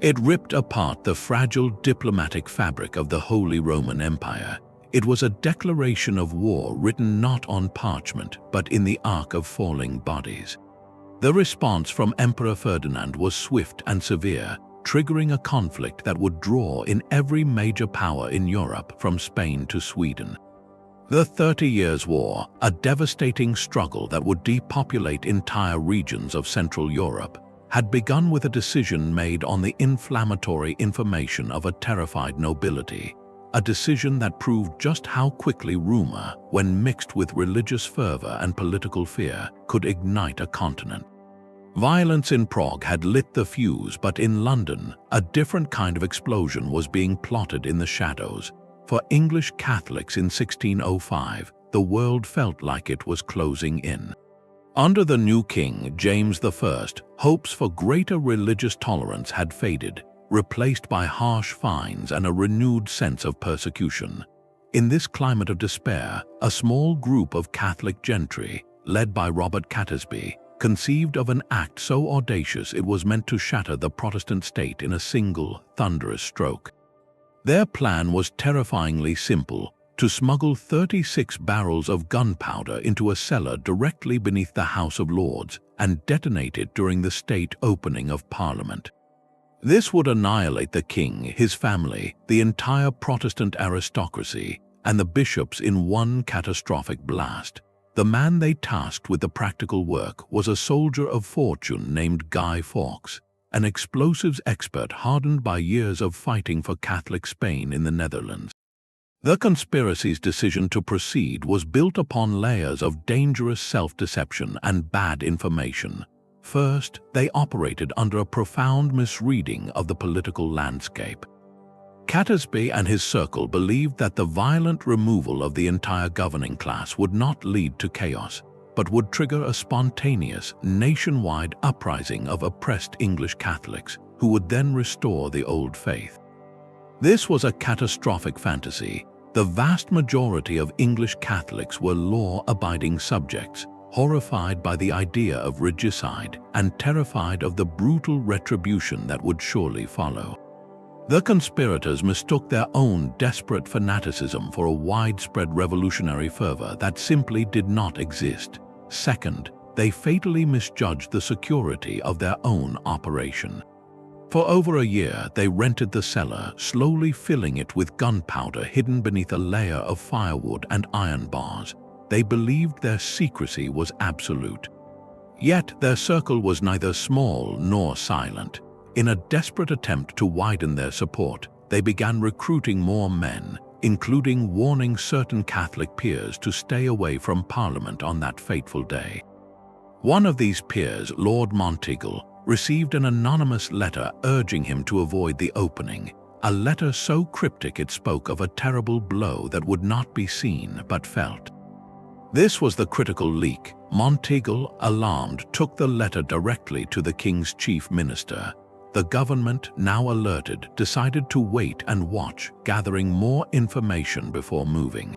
It ripped apart the fragile diplomatic fabric of the Holy Roman Empire. It was a declaration of war written not on parchment, but in the arc of falling bodies. The response from Emperor Ferdinand was swift and severe, triggering a conflict that would draw in every major power in Europe from Spain to Sweden. The 30 Years' War, a devastating struggle that would depopulate entire regions of Central Europe, had begun with a decision made on the inflammatory information of a terrified nobility, a decision that proved just how quickly rumor, when mixed with religious fervor and political fear, could ignite a continent. Violence in Prague had lit the fuse, but in London, a different kind of explosion was being plotted in the shadows. For English Catholics in 1605, the world felt like it was closing in. Under the new king, James I, hopes for greater religious tolerance had faded, replaced by harsh fines and a renewed sense of persecution. In this climate of despair, a small group of Catholic gentry, led by Robert Catesby, conceived of an act so audacious it was meant to shatter the Protestant state in a single, thunderous stroke. Their plan was terrifyingly simple: to smuggle 36 barrels of gunpowder into a cellar directly beneath the House of Lords and detonate it during the state opening of Parliament. This would annihilate the king, his family, the entire Protestant aristocracy, and the bishops in one catastrophic blast. The man they tasked with the practical work was a soldier of fortune named Guy Fawkes, an explosives expert hardened by years of fighting for Catholic Spain in the Netherlands. The conspiracy's decision to proceed was built upon layers of dangerous self-deception and bad information. First, they operated under a profound misreading of the political landscape. Catesby and his circle believed that the violent removal of the entire governing class would not lead to chaos, but would trigger a spontaneous, nationwide uprising of oppressed English Catholics who would then restore the old faith. This was a catastrophic fantasy. The vast majority of English Catholics were law-abiding subjects, horrified by the idea of regicide and terrified of the brutal retribution that would surely follow. The conspirators mistook their own desperate fanaticism for a widespread revolutionary fervor that simply did not exist. Second, they fatally misjudged the security of their own operation. For over a year, they rented the cellar, slowly filling it with gunpowder hidden beneath a layer of firewood and iron bars. They believed their secrecy was absolute. Yet their circle was neither small nor silent. In a desperate attempt to widen their support, they began recruiting more men, including warning certain Catholic peers to stay away from Parliament on that fateful day. One of these peers, Lord Monteagle, received an anonymous letter urging him to avoid the opening, a letter so cryptic it spoke of a terrible blow that would not be seen but felt. This was the critical leak. Monteagle, alarmed, took the letter directly to the king's chief minister. The government, now alerted, decided to wait and watch, gathering more information before moving.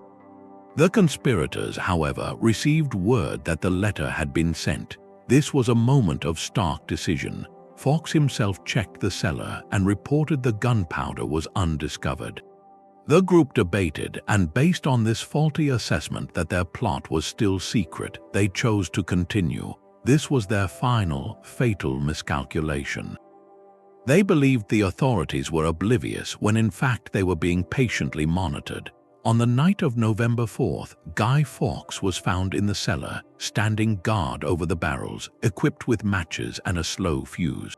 The conspirators, however, received word that the letter had been sent. This was a moment of stark decision. Fawkes himself checked the cellar and reported the gunpowder was undiscovered. The group debated, and based on this faulty assessment that their plot was still secret, they chose to continue. This was their final, fatal miscalculation. They believed the authorities were oblivious when in fact they were being patiently monitored. On the night of November 4th, Guy Fawkes was found in the cellar, standing guard over the barrels, equipped with matches and a slow fuse.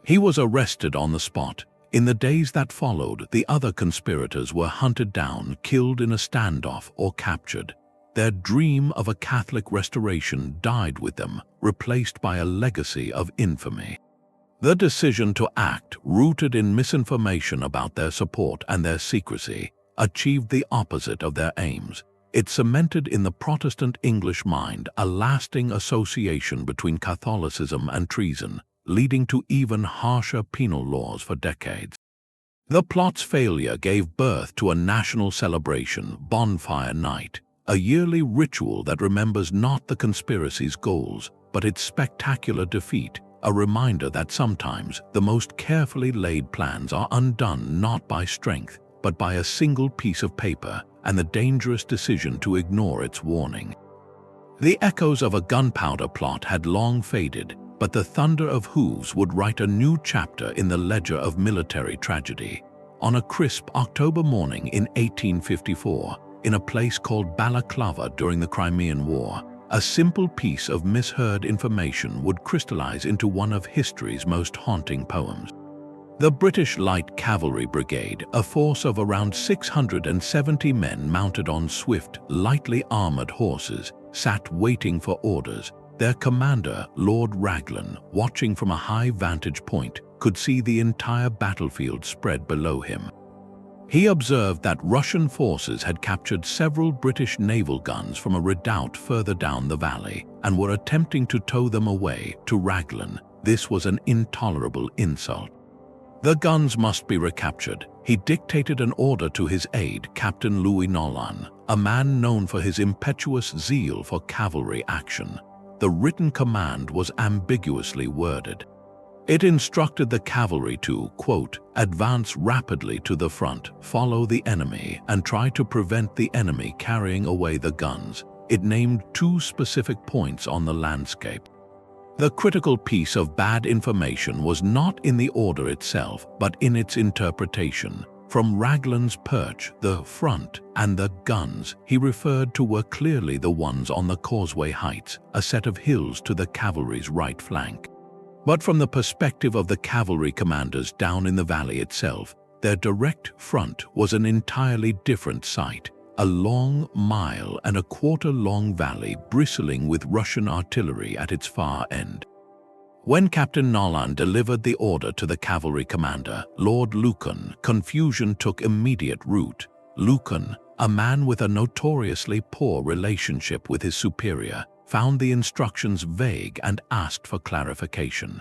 He was arrested on the spot. In the days that followed, the other conspirators were hunted down, killed in a standoff, or captured. Their dream of a Catholic restoration died with them, replaced by a legacy of infamy. The decision to act, rooted in misinformation about their support and their secrecy, achieved the opposite of their aims. It cemented in the Protestant English mind a lasting association between Catholicism and treason, leading to even harsher penal laws for decades. The plot's failure gave birth to a national celebration, Bonfire Night, a yearly ritual that remembers not the conspiracy's goals, but its spectacular defeat, a reminder that sometimes the most carefully laid plans are undone not by strength, but by a single piece of paper and the dangerous decision to ignore its warning. The echoes of a gunpowder plot had long faded, but the thunder of hooves would write a new chapter in the ledger of military tragedy. On a crisp October morning in 1854, in a place called Balaclava during the Crimean War, a simple piece of misheard information would crystallize into one of history's most haunting poems. The British Light Cavalry Brigade, a force of around 670 men mounted on swift, lightly armored horses, sat waiting for orders. Their commander, Lord Raglan, watching from a high vantage point, could see the entire battlefield spread below him. He observed that Russian forces had captured several British naval guns from a redoubt further down the valley and were attempting to tow them away. To Raglan, this was an intolerable insult. The guns must be recaptured. He dictated an order to his aide, Captain Louis Nolan, a man known for his impetuous zeal for cavalry action. The written command was ambiguously worded. It instructed the cavalry to, quote, advance rapidly to the front, follow the enemy, and try to prevent the enemy carrying away the guns. It named 2 specific points on the landscape. The critical piece of bad information was not in the order itself, but in its interpretation. From Raglan's perch, the front and the guns he referred to were clearly the ones on the Causeway Heights, a set of hills to the cavalry's right flank. But from the perspective of the cavalry commanders down in the valley itself, their direct front was an entirely different sight, a long mile-and-a-quarter-long valley bristling with Russian artillery at its far end. When Captain Nolan delivered the order to the cavalry commander, Lord Lucan, confusion took immediate root. Lucan, a man with a notoriously poor relationship with his superior, found the instructions vague and asked for clarification.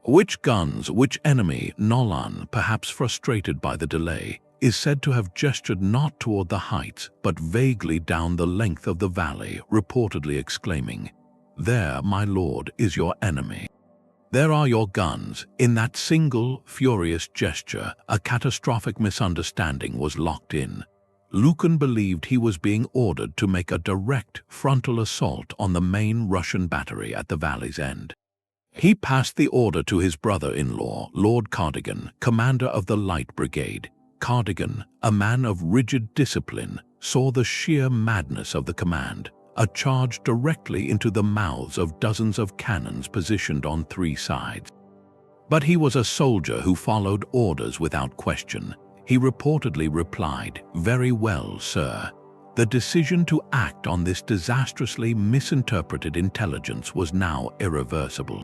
Which guns, which enemy? Nolan, perhaps frustrated by the delay, is said to have gestured not toward the heights, but vaguely down the length of the valley, reportedly exclaiming, "There, my lord, is your enemy. There are your guns." In that single, furious gesture, a catastrophic misunderstanding was locked in. Lucan believed he was being ordered to make a direct frontal assault on the main Russian battery at the valley's end. He passed the order to his brother-in-law, Lord Cardigan, commander of the Light Brigade. Cardigan, a man of rigid discipline, saw the sheer madness of the command, a charge directly into the mouths of dozens of cannons positioned on 3 sides. But he was a soldier who followed orders without question. He reportedly replied, "Very well, sir." The decision to act on this disastrously misinterpreted intelligence was now irreversible.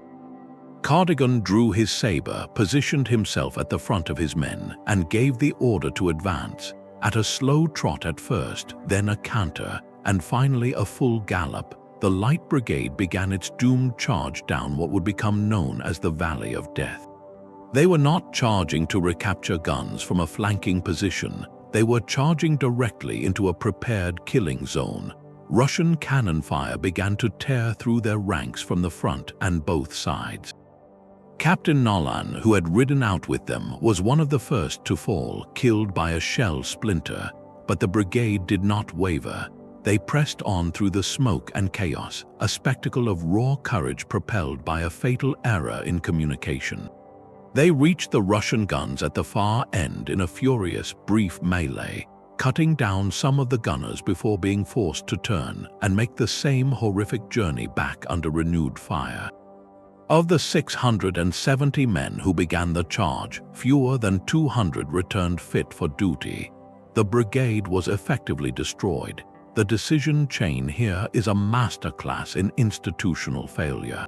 Cardigan drew his saber, positioned himself at the front of his men, and gave the order to advance, at a slow trot at first, then a canter, and finally a full gallop. The Light Brigade began its doomed charge down what would become known as the Valley of Death. They were not charging to recapture guns from a flanking position. They were charging directly into a prepared killing zone. Russian cannon fire began to tear through their ranks from the front and both sides. Captain Nolan, who had ridden out with them, was one of the first to fall, killed by a shell splinter. But the brigade did not waver. They pressed on through the smoke and chaos, a spectacle of raw courage propelled by a fatal error in communication. They reached the Russian guns at the far end in a furious, brief melee, cutting down some of the gunners before being forced to turn and make the same horrific journey back under renewed fire. Of the 670 men who began the charge, fewer than 200 returned fit for duty. The brigade was effectively destroyed. The decision chain here is a masterclass in institutional failure.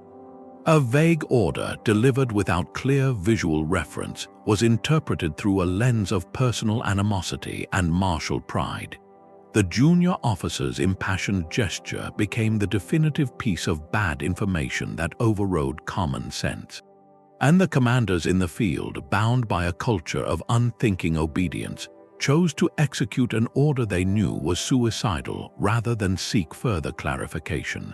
A vague order delivered without clear visual reference was interpreted through a lens of personal animosity and martial pride. The junior officer's impassioned gesture became the definitive piece of bad information that overrode common sense. And the commanders in the field, bound by a culture of unthinking obedience, chose to execute an order they knew was suicidal rather than seek further clarification.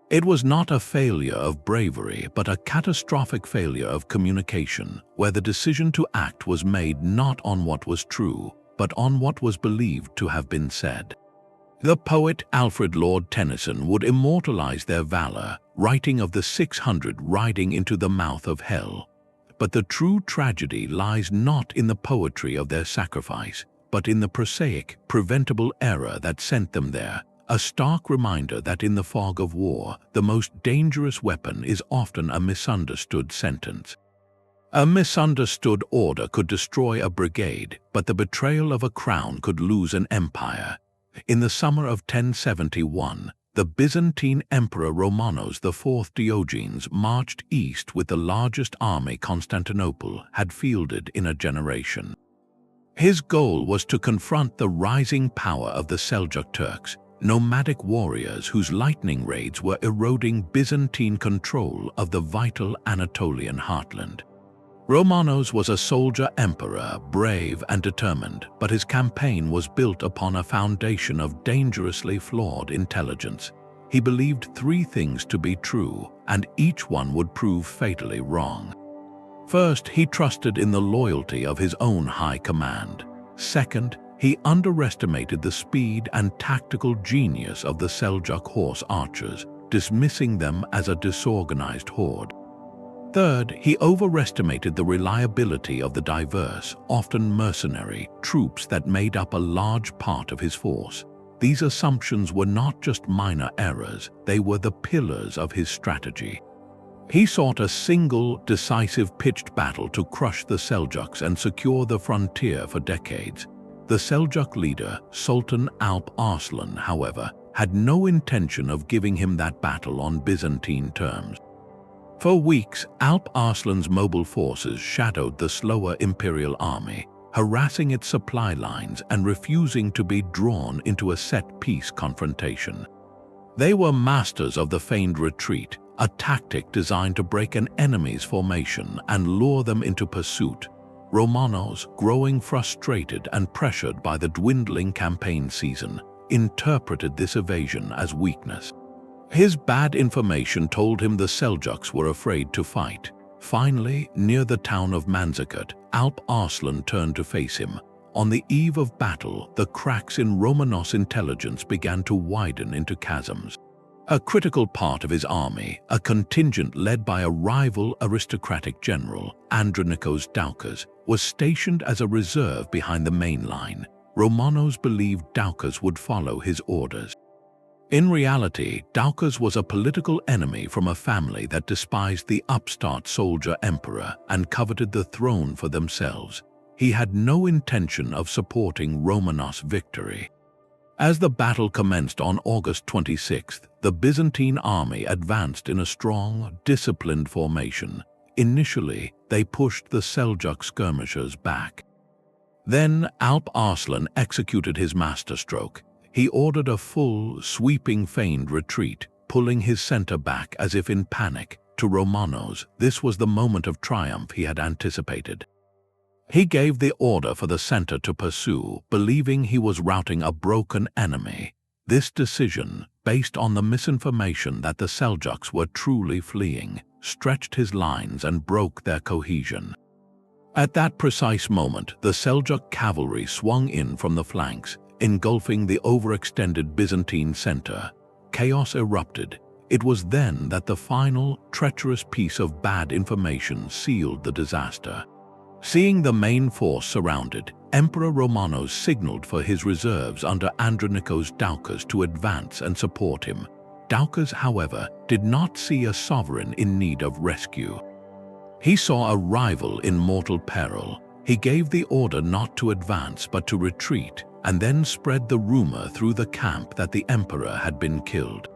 It was not a failure of bravery, but a catastrophic failure of communication, where the decision to act was made not on what was true, but on what was believed to have been said. The poet Alfred Lord Tennyson would immortalize their valor, writing of the 600 riding into the mouth of hell. But the true tragedy lies not in the poetry of their sacrifice, but in the prosaic, preventable error that sent them there, a stark reminder that in the fog of war, the most dangerous weapon is often a misunderstood sentence. A misunderstood order could destroy a brigade, but the betrayal of a crown could lose an empire. In the summer of 1071, the Byzantine Emperor Romanos IV Diogenes marched east with the largest army Constantinople had fielded in a generation. His goal was to confront the rising power of the Seljuk Turks, nomadic warriors whose lightning raids were eroding Byzantine control of the vital Anatolian heartland. Romanos was a soldier emperor, brave and determined, but his campaign was built upon a foundation of dangerously flawed intelligence. He believed 3 things to be true, and each one would prove fatally wrong. First, he trusted in the loyalty of his own high command. Second, he underestimated the speed and tactical genius of the Seljuk horse archers, dismissing them as a disorganized horde. Third, he overestimated the reliability of the diverse, often mercenary, troops that made up a large part of his force. These assumptions were not just minor errors, they were the pillars of his strategy. He sought a single, decisive pitched battle to crush the Seljuks and secure the frontier for decades. The Seljuk leader, Sultan Alp Arslan, however, had no intention of giving him that battle on Byzantine terms. For weeks, Alp Arslan's mobile forces shadowed the slower imperial army, harassing its supply lines and refusing to be drawn into a set-piece confrontation. They were masters of the feigned retreat, a tactic designed to break an enemy's formation and lure them into pursuit. Romanos, growing frustrated and pressured by the dwindling campaign season, interpreted this evasion as weakness. His bad information told him the Seljuks were afraid to fight. Finally, near the town of Manzikert, Alp Arslan turned to face him. On the eve of battle, the cracks in Romanos intelligence began to widen into chasms. A critical part of his army, a contingent led by a rival aristocratic general, Andronikos Doukas, was stationed as a reserve behind the main line. Romanos believed Doukas would follow his orders. In reality, Doukas was a political enemy from a family that despised the upstart soldier emperor and coveted the throne for themselves. He had no intention of supporting Romanos' victory. As the battle commenced on August 26th, the Byzantine army advanced in a strong, disciplined formation. Initially, they pushed the Seljuk skirmishers back. Then Alp Arslan executed his masterstroke. He ordered a full, sweeping feigned retreat, pulling his center back as if in panic. To Romanos, this was the moment of triumph he had anticipated. He gave the order for the center to pursue, believing he was routing a broken enemy. This decision, based on the misinformation that the Seljuks were truly fleeing, stretched his lines and broke their cohesion. At that precise moment, the Seljuk cavalry swung in from the flanks, engulfing the overextended Byzantine center. Chaos erupted. It was then that the final, treacherous piece of bad information sealed the disaster. Seeing the main force surrounded, Emperor Romanos signaled for his reserves under Andronikos Doukas to advance and support him. Doukas, however, did not see a sovereign in need of rescue. He saw a rival in mortal peril. He gave the order not to advance but to retreat, and then spread the rumor through the camp that the emperor had been killed.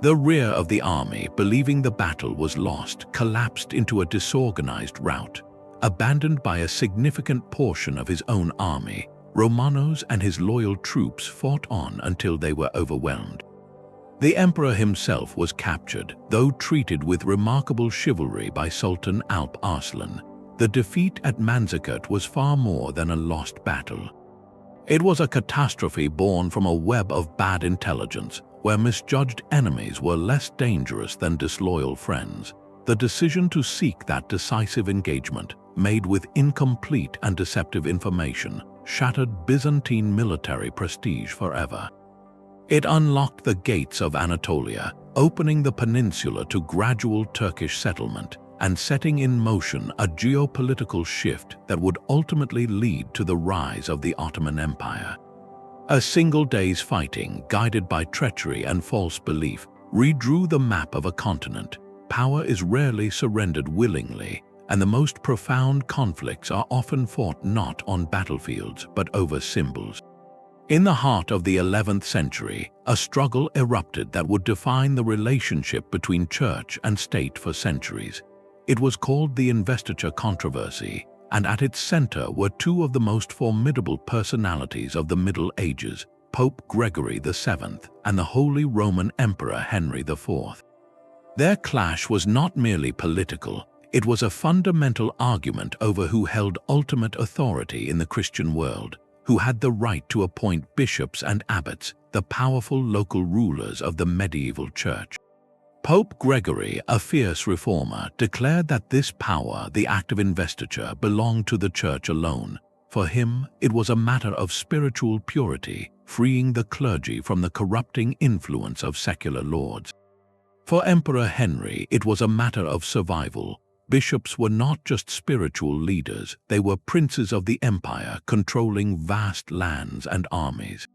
The rear of the army, believing the battle was lost, collapsed into a disorganized rout. Abandoned by a significant portion of his own army, Romanos and his loyal troops fought on until they were overwhelmed. The emperor himself was captured, though treated with remarkable chivalry by Sultan Alp Arslan. The defeat at Manzikert was far more than a lost battle. It was a catastrophe born from a web of bad intelligence, where misjudged enemies were less dangerous than disloyal friends. The decision to seek that decisive engagement, made with incomplete and deceptive information, shattered Byzantine military prestige forever. It unlocked the gates of Anatolia, opening the peninsula to gradual Turkish settlement and setting in motion a geopolitical shift that would ultimately lead to the rise of the Ottoman Empire. A single day's fighting, guided by treachery and false belief, redrew the map of a continent. Power is rarely surrendered willingly, and the most profound conflicts are often fought not on battlefields but over symbols. In the heart of the 11th century, a struggle erupted that would define the relationship between church and state for centuries. It was called the Investiture Controversy, and at its center were two of the most formidable personalities of the Middle Ages, Pope Gregory VII and the Holy Roman Emperor Henry IV. Their clash was not merely political, it was a fundamental argument over who held ultimate authority in the Christian world, who had the right to appoint bishops and abbots, the powerful local rulers of the medieval church. Pope Gregory, a fierce reformer, declared that this power, the act of investiture, belonged to the Church alone. For him, it was a matter of spiritual purity, freeing the clergy from the corrupting influence of secular lords. For Emperor Henry, it was a matter of survival. Bishops were not just spiritual leaders, they were princes of the empire, controlling vast lands and armies.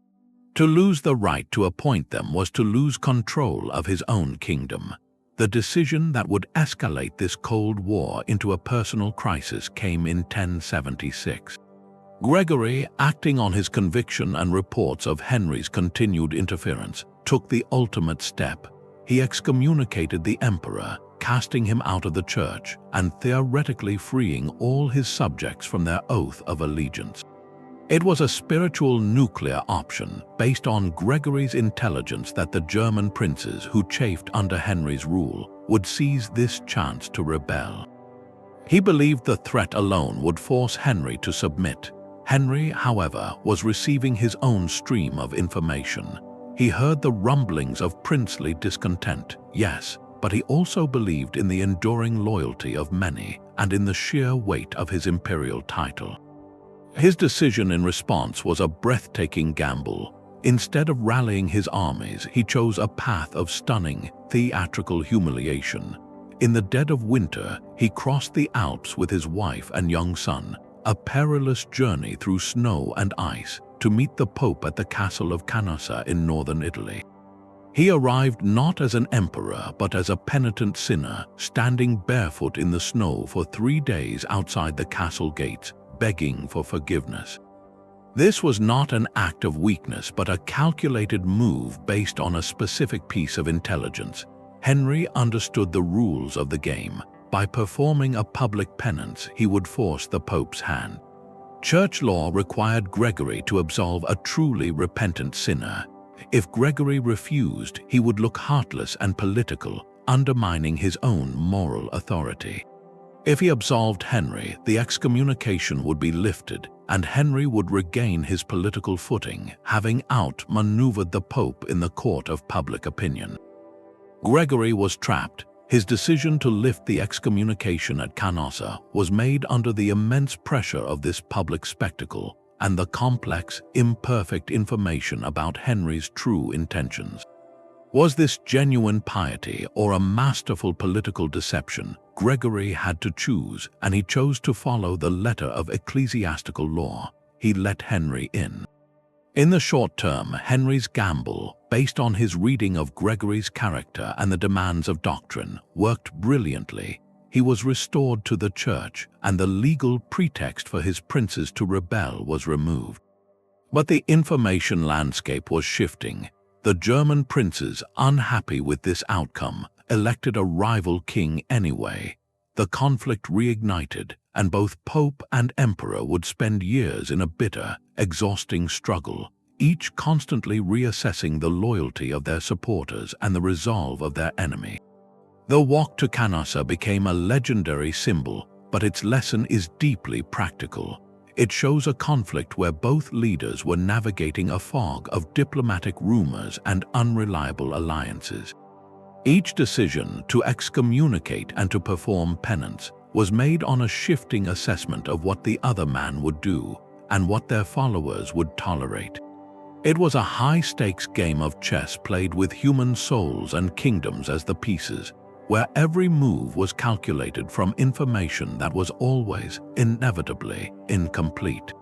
To lose the right to appoint them was to lose control of his own kingdom. The decision that would escalate this Cold War into a personal crisis came in 1076. Gregory, acting on his conviction and reports of Henry's continued interference, took the ultimate step. He excommunicated the emperor, casting him out of the church and theoretically freeing all his subjects from their oath of allegiance. It was a spiritual nuclear option based on Gregory's intelligence that the German princes who chafed under Henry's rule would seize this chance to rebel. He believed the threat alone would force Henry to submit. Henry, however, was receiving his own stream of information. He heard the rumblings of princely discontent, yes, but he also believed in the enduring loyalty of many and in the sheer weight of his imperial title. His decision in response was a breathtaking gamble. Instead of rallying his armies, he chose a path of stunning, theatrical humiliation. In the dead of winter, he crossed the Alps with his wife and young son, a perilous journey through snow and ice to meet the Pope at the castle of Canossa in northern Italy. He arrived not as an emperor but as a penitent sinner, standing barefoot in the snow for 3 days outside the castle gates, begging for forgiveness. This was not an act of weakness but a calculated move based on a specific piece of intelligence. Henry understood the rules of the game. By performing a public penance, he would force the Pope's hand. Church law required Gregory to absolve a truly repentant sinner. If Gregory refused, he would look heartless and political, undermining his own moral authority. If he absolved Henry, the excommunication would be lifted, and Henry would regain his political footing, having outmaneuvered the Pope in the court of public opinion. Gregory was trapped. His decision to lift the excommunication at Canossa was made under the immense pressure of this public spectacle and the complex, imperfect information about Henry's true intentions. Was this genuine piety or a masterful political deception? Gregory had to choose, and he chose to follow the letter of ecclesiastical law. He let Henry in. In the short term, Henry's gamble, based on his reading of Gregory's character and the demands of doctrine, worked brilliantly. He was restored to the church, and the legal pretext for his princes to rebel was removed. But the information landscape was shifting. The German princes, unhappy with this outcome, elected a rival king anyway. The conflict reignited, and both Pope and Emperor would spend years in a bitter, exhausting struggle, each constantly reassessing the loyalty of their supporters and the resolve of their enemy. The walk to Canossa became a legendary symbol, but its lesson is deeply practical. It shows a conflict where both leaders were navigating a fog of diplomatic rumors and unreliable alliances. Each decision to excommunicate and to perform penance was made on a shifting assessment of what the other man would do and what their followers would tolerate. It was a high-stakes game of chess played with human souls and kingdoms as the pieces, where every move was calculated from information that was always, inevitably, incomplete.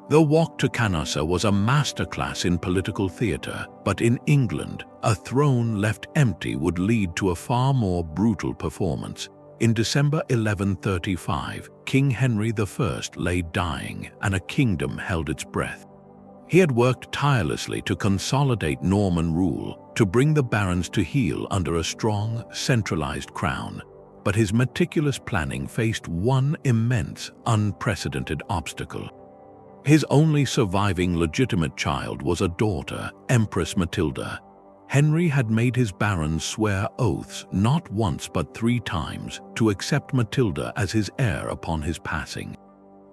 The walk to Canossa was a masterclass in political theater, but in England, a throne left empty would lead to a far more brutal performance. In December 1135, King Henry I lay dying, and a kingdom held its breath. He had worked tirelessly to consolidate Norman rule, to bring the barons to heel under a strong, centralized crown. But his meticulous planning faced one immense, unprecedented obstacle. His only surviving legitimate child was a daughter, Empress Matilda. Henry had made his barons swear oaths not once but 3 times to accept Matilda as his heir upon his passing.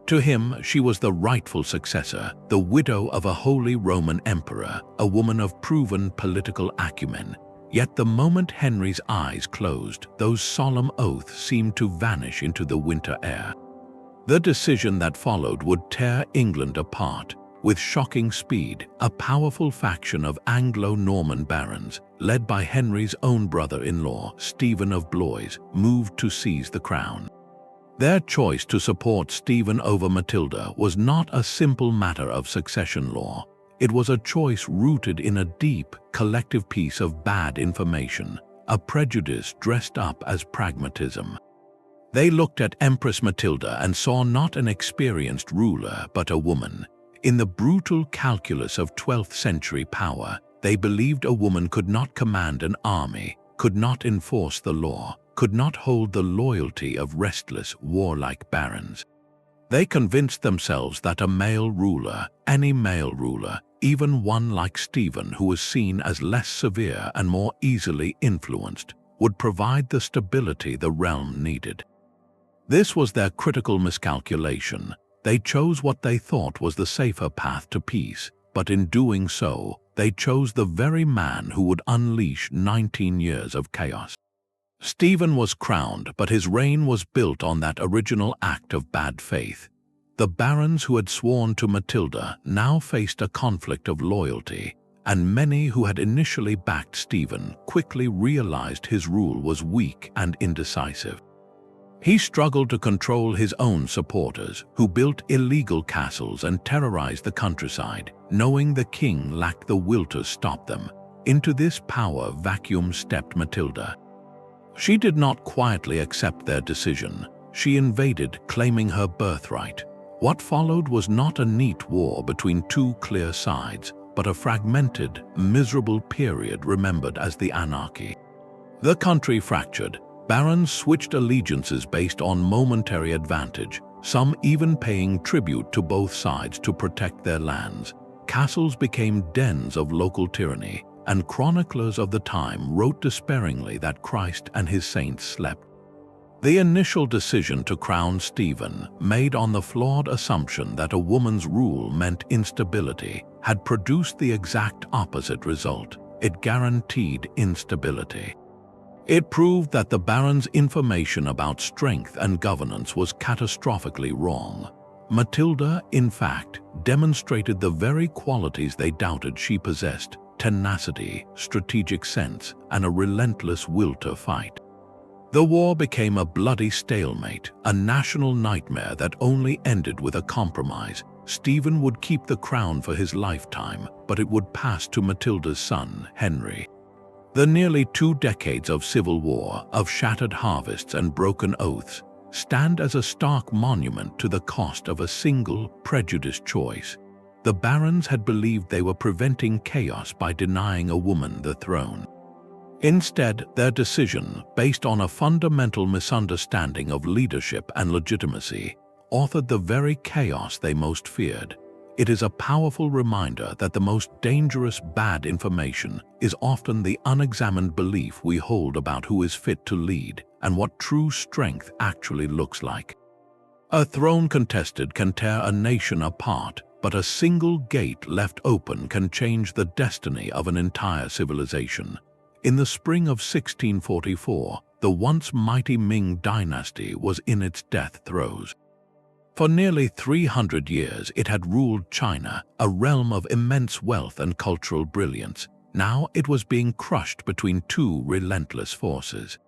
To him, she was the rightful successor, the widow of a Holy Roman Emperor, a woman of proven political acumen. Yet the moment Henry's eyes closed, those solemn oaths seemed to vanish into the winter air. The decision that followed would tear England apart. With shocking speed, a powerful faction of Anglo-Norman barons, led by Henry's own brother-in-law, Stephen of Blois, moved to seize the crown. Their choice to support Stephen over Matilda was not a simple matter of succession law. It was a choice rooted in a deep, collective piece of bad information, a prejudice dressed up as pragmatism. They looked at Empress Matilda and saw not an experienced ruler, but a woman. In the brutal calculus of 12th century power, they believed a woman could not command an army, could not enforce the law, could not hold the loyalty of restless, warlike barons. They convinced themselves that a male ruler, any male ruler, even one like Stephen who was seen as less severe and more easily influenced, would provide the stability the realm needed. This was their critical miscalculation. They chose what they thought was the safer path to peace, but in doing so, they chose the very man who would unleash 19 years of chaos. Stephen was crowned, but his reign was built on that original act of bad faith. The barons who had sworn to Matilda now faced a conflict of loyalty, and many who had initially backed Stephen quickly realized his rule was weak and indecisive. He struggled to control his own supporters, who built illegal castles and terrorized the countryside, knowing the king lacked the will to stop them. Into this power vacuum stepped Matilda. She did not quietly accept their decision. She invaded, claiming her birthright. What followed was not a neat war between two clear sides, but a fragmented, miserable period remembered as the anarchy. The country fractured. Barons switched allegiances based on momentary advantage, some even paying tribute to both sides to protect their lands. Castles became dens of local tyranny, and chroniclers of the time wrote despairingly that Christ and his saints slept. The initial decision to crown Stephen, made on the flawed assumption that a woman's rule meant instability, had produced the exact opposite result. It guaranteed instability. It proved that the barons' information about strength and governance was catastrophically wrong. Matilda, in fact, demonstrated the very qualities they doubted she possessed: tenacity, strategic sense, and a relentless will to fight. The war became a bloody stalemate, a national nightmare that only ended with a compromise. Stephen would keep the crown for his lifetime, but it would pass to Matilda's son, Henry. The nearly 2 decades of civil war, of shattered harvests and broken oaths, stand as a stark monument to the cost of a single, prejudiced choice. The barons had believed they were preventing chaos by denying a woman the throne. Instead, their decision, based on a fundamental misunderstanding of leadership and legitimacy, authored the very chaos they most feared. It is a powerful reminder that the most dangerous bad information is often the unexamined belief we hold about who is fit to lead and what true strength actually looks like. A throne contested can tear a nation apart, but a single gate left open can change the destiny of an entire civilization. In the spring of 1644, the once mighty Ming dynasty was in its death throes. For nearly 300 years it had ruled China, a realm of immense wealth and cultural brilliance. Now it was being crushed between two relentless forces.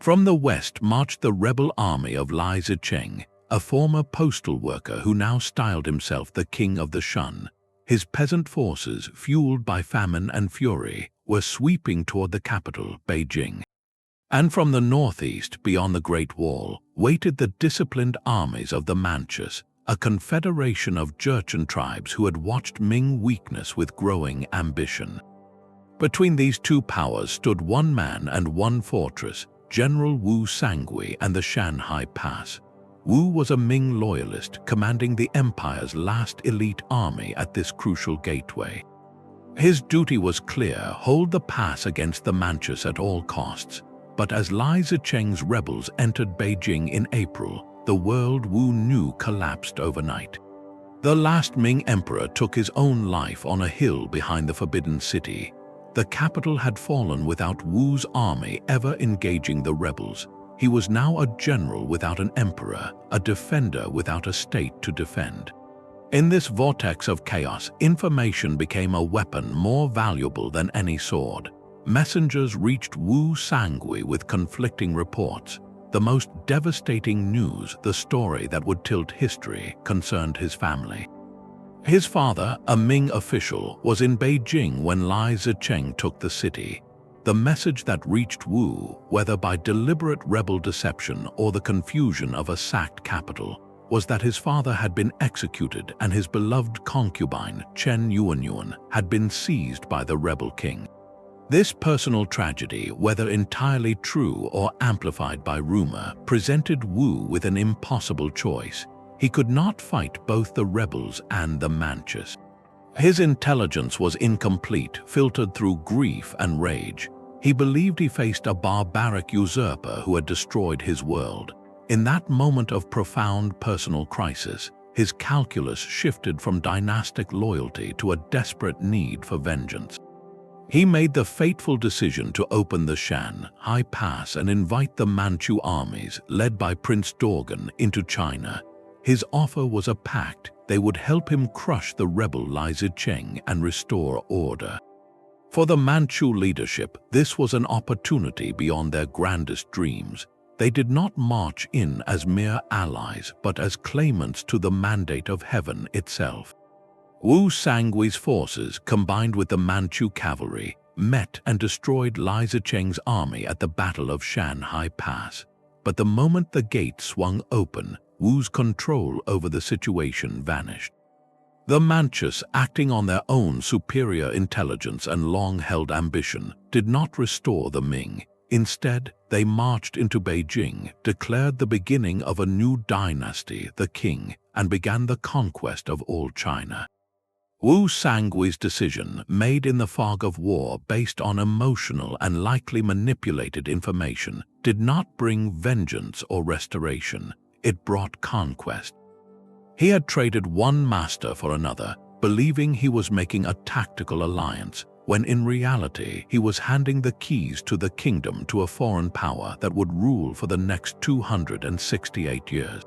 From the west marched the rebel army of Lai Zicheng, a former postal worker who now styled himself the King of the Shan. His peasant forces, fueled by famine and fury, were sweeping toward the capital, Beijing. And from the northeast, beyond the Great Wall, waited the disciplined armies of the Manchus, a confederation of Jurchen tribes who had watched Ming weakness with growing ambition. Between these two powers stood one man and one fortress, General Wu Sangui and the Shanhai Pass. Wu was a Ming loyalist, commanding the empire's last elite army at this crucial gateway. His duty was clear: hold the pass against the Manchus at all costs. But as Lai Zicheng's rebels entered Beijing in April, the world Wu knew collapsed overnight. The last Ming emperor took his own life on a hill behind the Forbidden City. The capital had fallen without Wu's army ever engaging the rebels. He was now a general without an emperor, a defender without a state to defend. In this vortex of chaos, information became a weapon more valuable than any sword. Messengers reached Wu Sangui with conflicting reports. The most devastating news, the story that would tilt history, concerned his family. His father, a Ming official, was in Beijing when Lai Zicheng took the city. The message that reached Wu, whether by deliberate rebel deception or the confusion of a sacked capital, was that his father had been executed and his beloved concubine, Chen Yuanyuan, had been seized by the rebel king. This personal tragedy, whether entirely true or amplified by rumor, presented Wu with an impossible choice. He could not fight both the rebels and the Manchus. His intelligence was incomplete, filtered through grief and rage. He believed he faced a barbaric usurper who had destroyed his world. In that moment of profound personal crisis, his calculus shifted from dynastic loyalty to a desperate need for vengeance. He made the fateful decision to open the Shanhai Pass and invite the Manchu armies, led by Prince Dorgan, into China. His offer was a pact. They would help him crush the rebel Lai Zicheng and restore order. For the Manchu leadership, this was an opportunity beyond their grandest dreams. They did not march in as mere allies, but as claimants to the mandate of heaven itself. Wu Sangui's forces, combined with the Manchu cavalry, met and destroyed Lai Zicheng's army at the Battle of Shanhai Pass. But the moment the gate swung open, Wu's control over the situation vanished. The Manchus, acting on their own superior intelligence and long-held ambition, did not restore the Ming. Instead, they marched into Beijing, declared the beginning of a new dynasty, the Qing, and began the conquest of all China. Wu Sangui's decision, made in the fog of war based on emotional and likely manipulated information, did not bring vengeance or restoration. It brought conquest. He had traded one master for another, believing he was making a tactical alliance, when in reality he was handing the keys to the kingdom to a foreign power that would rule for the next 268 years.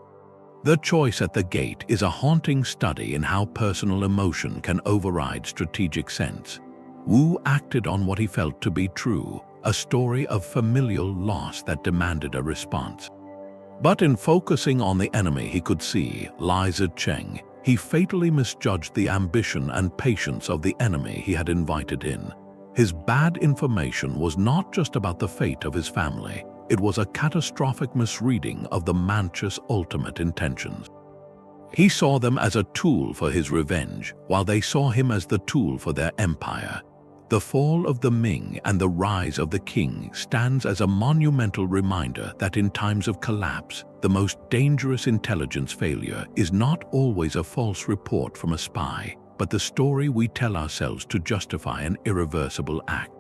The choice at the gate is a haunting study in how personal emotion can override strategic sense. Wu acted on what he felt to be true, a story of familial loss that demanded a response. But in focusing on the enemy he could see, Lai Zicheng, he fatally misjudged the ambition and patience of the enemy he had invited in. His bad information was not just about the fate of his family. It was a catastrophic misreading of the Manchus' ultimate intentions. He saw them as a tool for his revenge, while they saw him as the tool for their empire. The fall of the Ming and the rise of the Qing stands as a monumental reminder that in times of collapse, the most dangerous intelligence failure is not always a false report from a spy, but the story we tell ourselves to justify an irreversible act.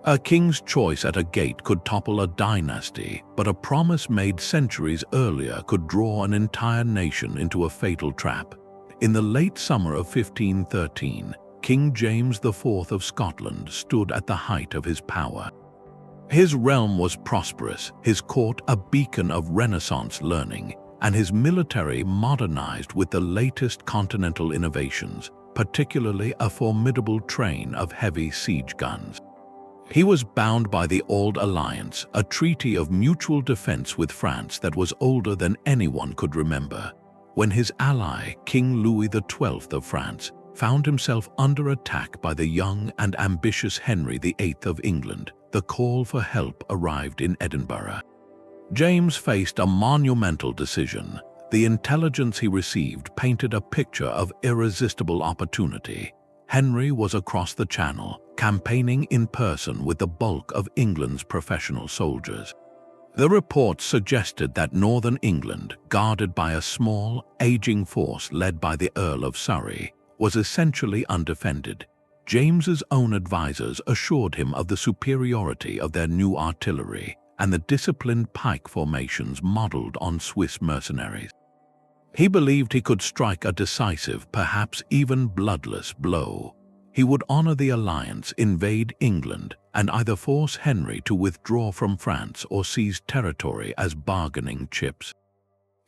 A king's choice at a gate could topple a dynasty, but a promise made centuries earlier could draw an entire nation into a fatal trap. In the late summer of 1513, King James IV of Scotland stood at the height of his power. His realm was prosperous, his court a beacon of Renaissance learning, and his military modernized with the latest continental innovations, particularly a formidable train of heavy siege guns. He was bound by the Old Alliance, a treaty of mutual defense with France that was older than anyone could remember. When his ally, King Louis XII of France, found himself under attack by the young and ambitious Henry VIII of England, the call for help arrived in Edinburgh. James faced a monumental decision. The intelligence he received painted a picture of irresistible opportunity. Henry was across the Channel, campaigning in person with the bulk of England's professional soldiers. The reports suggested that northern England, guarded by a small, aging force led by the Earl of Surrey, was essentially undefended. James's own advisors assured him of the superiority of their new artillery and the disciplined pike formations modeled on Swiss mercenaries. He believed he could strike a decisive, perhaps even bloodless blow. he would honor the alliance, invade England, and either force Henry to withdraw from France or seize territory as bargaining chips.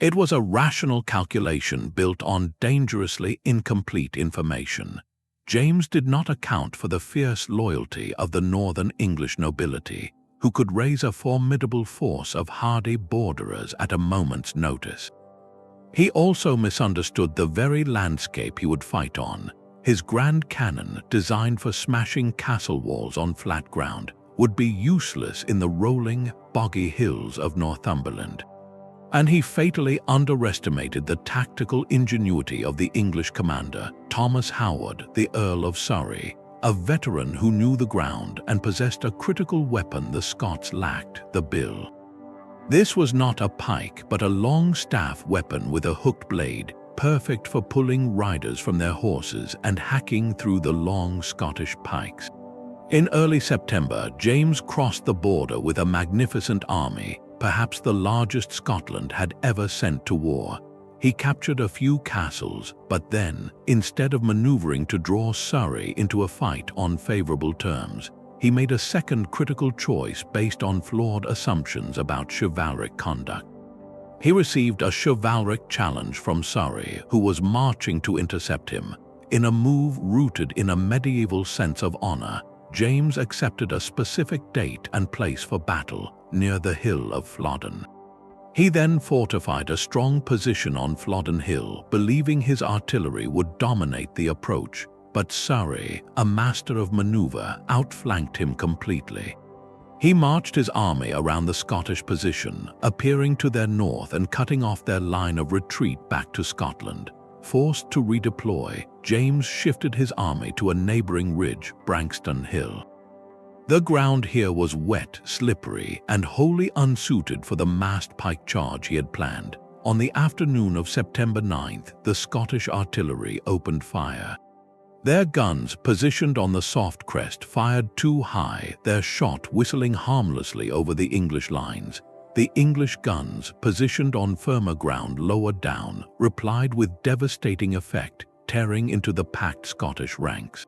It was a rational calculation built on dangerously incomplete information. James did not account for the fierce loyalty of the northern English nobility, who could raise a formidable force of hardy borderers at a moment's notice. He also misunderstood the very landscape he would fight on. His grand cannon, designed for smashing castle walls on flat ground, would be useless in the rolling, boggy hills of Northumberland. And he fatally underestimated the tactical ingenuity of the English commander, Thomas Howard, the Earl of Surrey, a veteran who knew the ground and possessed a critical weapon the Scots lacked, the bill. This was not a pike, but a long staff weapon with a hooked blade, perfect for pulling riders from their horses and hacking through the long Scottish pikes. In early September, James crossed the border with a magnificent army, perhaps the largest Scotland had ever sent to war. He captured a few castles, but then, instead of maneuvering to draw Surrey into a fight on favorable terms, he made a second critical choice based on flawed assumptions about chivalric conduct. He received a chivalric challenge from Surrey, who was marching to intercept him. In a move rooted in a medieval sense of honor, James accepted a specific date and place for battle near the hill of Flodden. He then fortified a strong position on Flodden Hill, believing his artillery would dominate the approach, but Surrey, a master of maneuver, outflanked him completely. He marched his army around the Scottish position, appearing to their north and cutting off their line of retreat back to Scotland. Forced to redeploy, James shifted his army to a neighboring ridge, Branxton Hill. The ground here was wet, slippery, and wholly unsuited for the massed pike charge he had planned. On the afternoon of September 9th, the Scottish artillery opened fire. Their guns, positioned on the soft crest, fired too high, their shot whistling harmlessly over the English lines. The English guns, positioned on firmer ground lower down, replied with devastating effect, tearing into the packed Scottish ranks.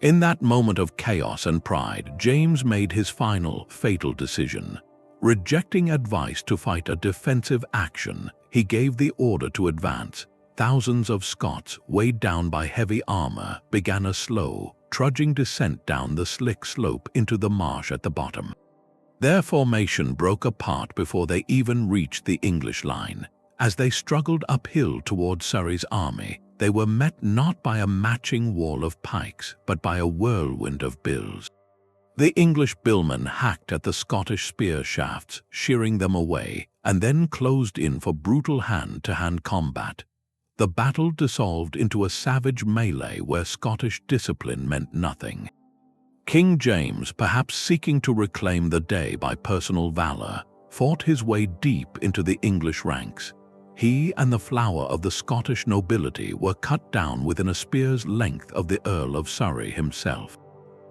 In that moment of chaos and pride, James made his final, fatal decision. Rejecting advice to fight a defensive action, he gave the order to advance. Thousands of Scots, weighed down by heavy armor, began a slow, trudging descent down the slick slope into the marsh at the bottom. Their formation broke apart before they even reached the English line. As they struggled uphill toward Surrey's army, they were met not by a matching wall of pikes, but by a whirlwind of bills. The English billmen hacked at the Scottish spear shafts, shearing them away, and then closed in for brutal hand-to-hand combat. The battle dissolved into a savage melee where Scottish discipline meant nothing. King James, perhaps seeking to reclaim the day by personal valor, fought his way deep into the English ranks. He and the flower of the Scottish nobility were cut down within a spear's length of the Earl of Surrey himself.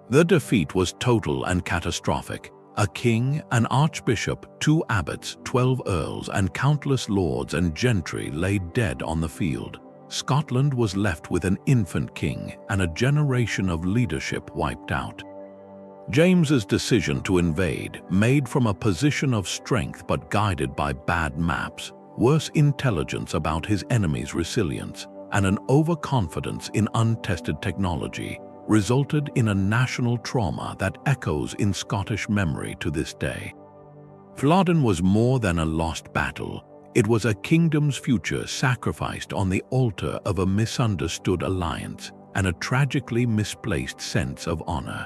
The defeat was total and catastrophic. A king, an archbishop, 2 abbots, 12 earls, and countless lords and gentry lay dead on the field. Scotland was left with an infant king and a generation of leadership wiped out. James's decision to invade, made from a position of strength but guided by bad maps, worse intelligence about his enemy's resilience, and an overconfidence in untested technology, resulted in a national trauma that echoes in Scottish memory to this day. Flodden was more than a lost battle. It was a kingdom's future sacrificed on the altar of a misunderstood alliance and a tragically misplaced sense of honor.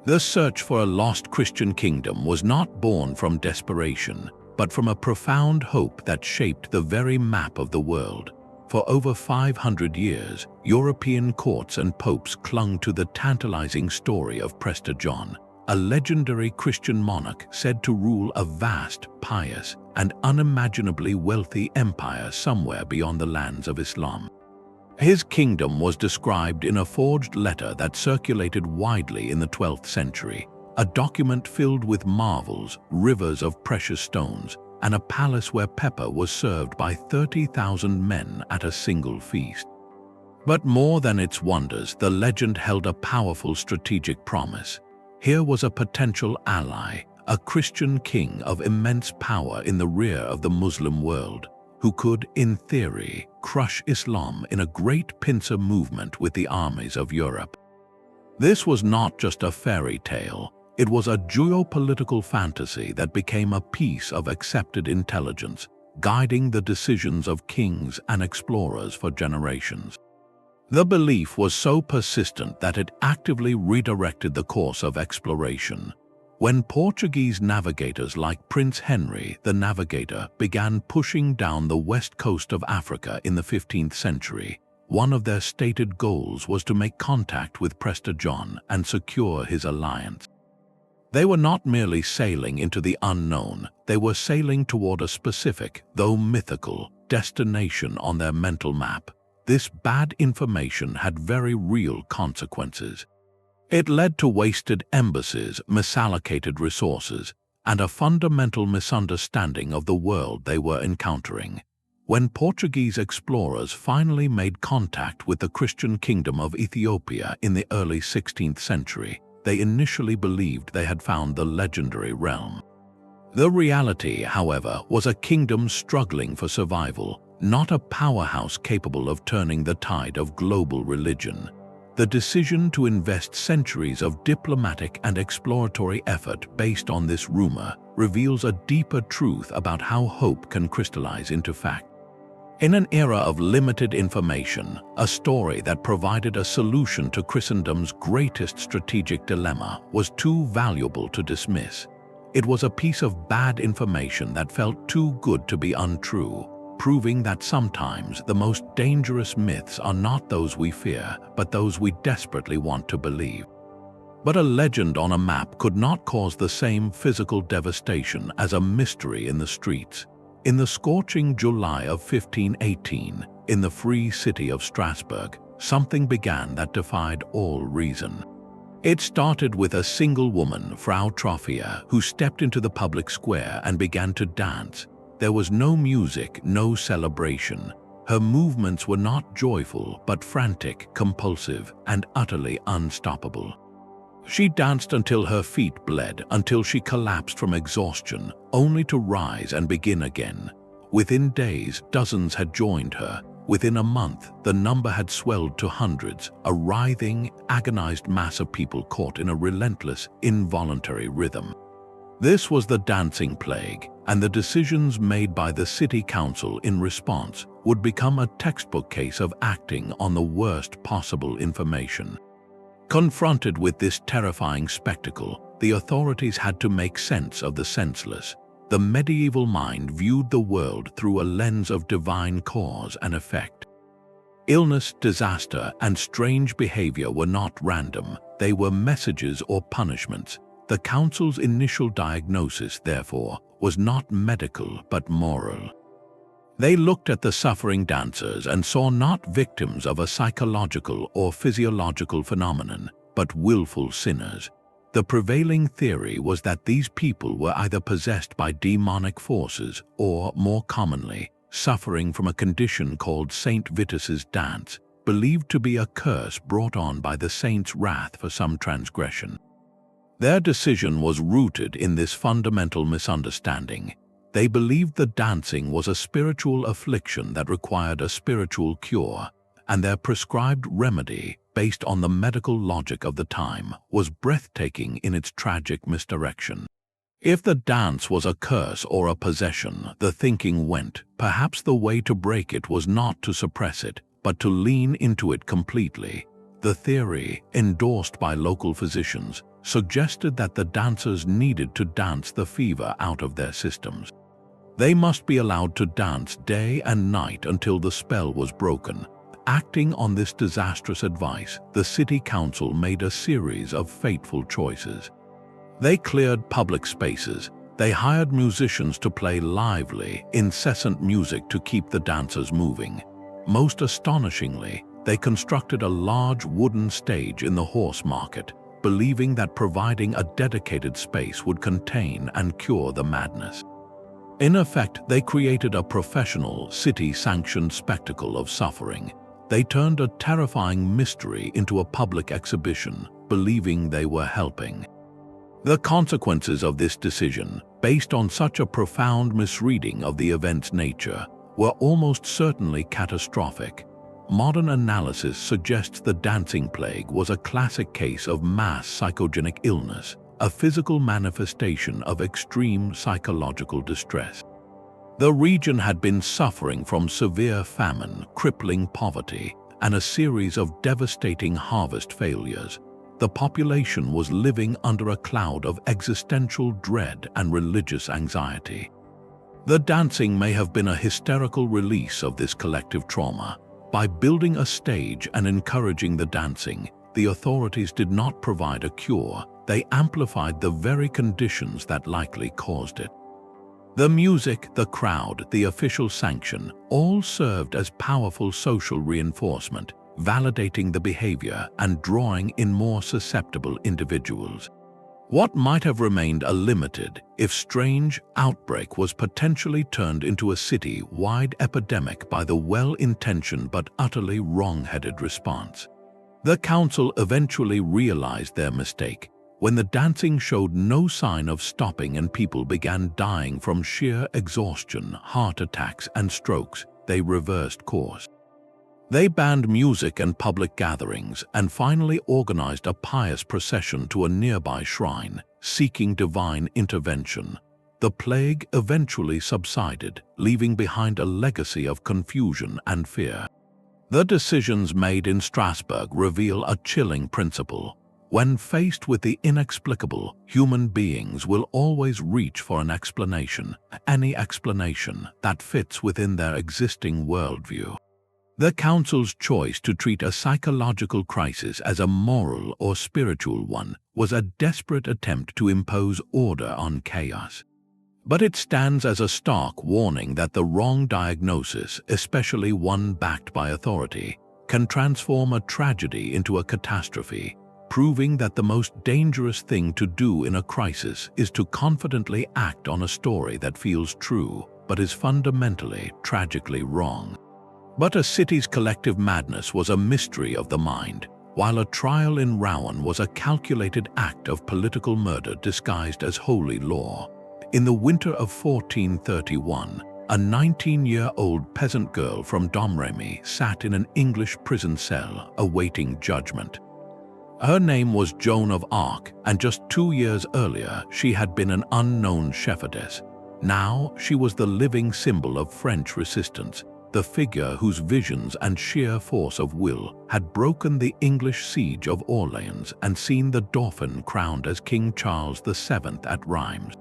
The search for a lost Christian kingdom was not born from desperation, but from a profound hope that shaped the very map of the world. For over 500 years, European courts and popes clung to the tantalizing story of Prester John, a legendary Christian monarch said to rule a vast, pious, and unimaginably wealthy empire somewhere beyond the lands of Islam. His kingdom was described in a forged letter that circulated widely in the 12th century, a document filled with marvels, rivers of precious stones, and a palace where pepper was served by 30,000 men at a single feast. But more than its wonders, the legend held a powerful strategic promise. Here was a potential ally, a Christian king of immense power in the rear of the Muslim world, who could, in theory, crush Islam in a great pincer movement with the armies of Europe. This was not just a fairy tale, it was a geopolitical fantasy that became a piece of accepted intelligence, guiding the decisions of kings and explorers for generations. The belief was so persistent that it actively redirected the course of exploration. When Portuguese navigators like Prince Henry the Navigator began pushing down the west coast of Africa in the 15th century, one of their stated goals was to make contact with Prester John and secure his alliance. They were not merely sailing into the unknown, they were sailing toward a specific, though mythical, destination on their mental map. This bad information had very real consequences. It led to wasted embassies, misallocated resources, and a fundamental misunderstanding of the world they were encountering. When Portuguese explorers finally made contact with the Christian kingdom of Ethiopia in the early 16th century, they initially believed they had found the legendary realm. The reality, however, was a kingdom struggling for survival, not a powerhouse capable of turning the tide of global religion. The decision to invest centuries of diplomatic and exploratory effort based on this rumor reveals a deeper truth about how hope can crystallize into fact. In an era of limited information, a story that provided a solution to Christendom's greatest strategic dilemma was too valuable to dismiss. It was a piece of bad information that felt too good to be untrue, proving that sometimes the most dangerous myths are not those we fear, but those we desperately want to believe. But a legend on a map could not cause the same physical devastation as a mystery in the streets. In the scorching July of 1518, in the free city of Strasbourg, something began that defied all reason. It started with a single woman, Frau Trophia, who stepped into the public square and began to dance. There was no music, no celebration. Her movements were not joyful, but frantic, compulsive, and utterly unstoppable. She danced until her feet bled, until she collapsed from exhaustion, only to rise and begin again. Within days, dozens had joined her. Within a month, the number had swelled to hundreds, a writhing, agonized mass of people caught in a relentless, involuntary rhythm. This was the dancing plague, and the decisions made by the city council in response would become a textbook case of acting on the worst possible information. Confronted with this terrifying spectacle, the authorities had to make sense of the senseless. The medieval mind viewed the world through a lens of divine cause and effect. Illness, disaster, and strange behavior were not random, they were messages or punishments. The council's initial diagnosis, therefore, was not medical but moral. They looked at the suffering dancers and saw not victims of a psychological or physiological phenomenon, but willful sinners. The prevailing theory was that these people were either possessed by demonic forces or, more commonly, suffering from a condition called Saint Vitus's dance, believed to be a curse brought on by the saint's wrath for some transgression. Their decision was rooted in this fundamental misunderstanding. They believed the dancing was a spiritual affliction that required a spiritual cure, and their prescribed remedy, based on the medical logic of the time, was breathtaking in its tragic misdirection. If the dance was a curse or a possession, the thinking went, perhaps the way to break it was not to suppress it, but to lean into it completely. The theory, endorsed by local physicians, suggested that the dancers needed to dance the fever out of their systems. They must be allowed to dance day and night until the spell was broken. Acting on this disastrous advice, the city council made a series of fateful choices. They cleared public spaces. They hired musicians to play lively, incessant music to keep the dancers moving. Most astonishingly, they constructed a large wooden stage in the horse market, believing that providing a dedicated space would contain and cure the madness. In effect, they created a professional, city-sanctioned spectacle of suffering. They turned a terrifying mystery into a public exhibition, believing they were helping. The consequences of this decision, based on such a profound misreading of the event's nature, were almost certainly catastrophic. Modern analysis suggests the dancing plague was a classic case of mass psychogenic illness, a physical manifestation of extreme psychological distress. The region had been suffering from severe famine, crippling poverty, and a series of devastating harvest failures. The population was living under a cloud of existential dread and religious anxiety. The dancing may have been a hysterical release of this collective trauma. By building a stage and encouraging the dancing, the authorities did not provide a cure, they amplified the very conditions that likely caused it. The music, the crowd, the official sanction, all served as powerful social reinforcement, validating the behavior and drawing in more susceptible individuals. What might have remained a limited, if strange, outbreak was potentially turned into a city-wide epidemic by the well-intentioned but utterly wrong-headed response. The council eventually realized their mistake. When the dancing showed no sign of stopping and people began dying from sheer exhaustion, heart attacks, and strokes, they reversed course. They banned music and public gatherings and finally organized a pious procession to a nearby shrine, seeking divine intervention. The plague eventually subsided, leaving behind a legacy of confusion and fear. The decisions made in Strasbourg reveal a chilling principle. When faced with the inexplicable, human beings will always reach for an explanation, any explanation that fits within their existing worldview. The Council's choice to treat a psychological crisis as a moral or spiritual one was a desperate attempt to impose order on chaos. But it stands as a stark warning that the wrong diagnosis, especially one backed by authority, can transform a tragedy into a catastrophe, proving that the most dangerous thing to do in a crisis is to confidently act on a story that feels true but is fundamentally, tragically wrong. But a city's collective madness was a mystery of the mind, while a trial in Rouen was a calculated act of political murder disguised as holy law. In the winter of 1431, a 19-year-old peasant girl from Domremy sat in an English prison cell awaiting judgment. Her name was Joan of Arc, and just 2 years earlier she had been an unknown shepherdess. Now she was the living symbol of French resistance, the figure whose visions and sheer force of will had broken the English siege of Orleans and seen the Dauphin crowned as King Charles VII at Rheims.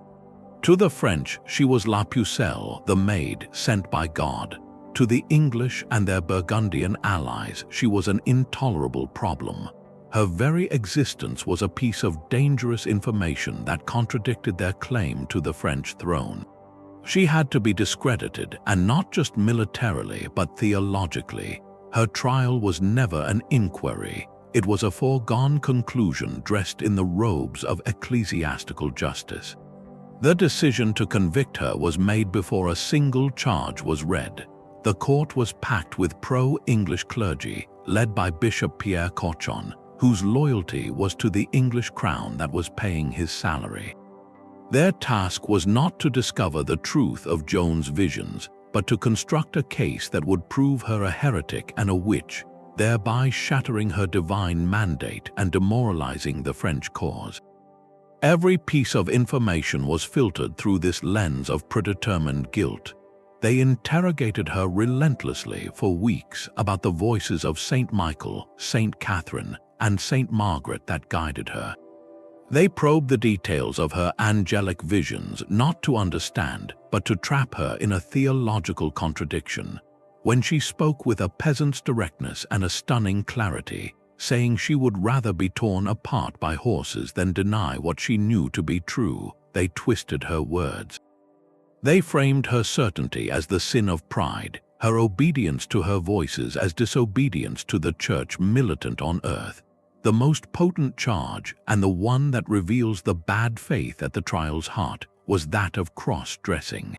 To the French, she was La Pucelle, the maid sent by God. To the English and their Burgundian allies, she was an intolerable problem. Her very existence was a piece of dangerous information that contradicted their claim to the French throne. She had to be discredited, and not just militarily but theologically. Her trial was never an inquiry. It was a foregone conclusion dressed in the robes of ecclesiastical justice. The decision to convict her was made before a single charge was read. The court was packed with pro-English clergy, led by Bishop Pierre Cauchon, whose loyalty was to the English crown that was paying his salary. Their task was not to discover the truth of Joan's visions, but to construct a case that would prove her a heretic and a witch, thereby shattering her divine mandate and demoralizing the French cause. Every piece of information was filtered through this lens of predetermined guilt. They interrogated her relentlessly for weeks about the voices of Saint Michael, Saint Catherine, and Saint Margaret that guided her. They probed the details of her angelic visions not to understand, but to trap her in a theological contradiction. When she spoke with a peasant's directness and a stunning clarity, saying she would rather be torn apart by horses than deny what she knew to be true, they twisted her words. They framed her certainty as the sin of pride, her obedience to her voices as disobedience to the church militant on earth. The most potent charge, and the one that reveals the bad faith at the trial's heart, was that of cross-dressing.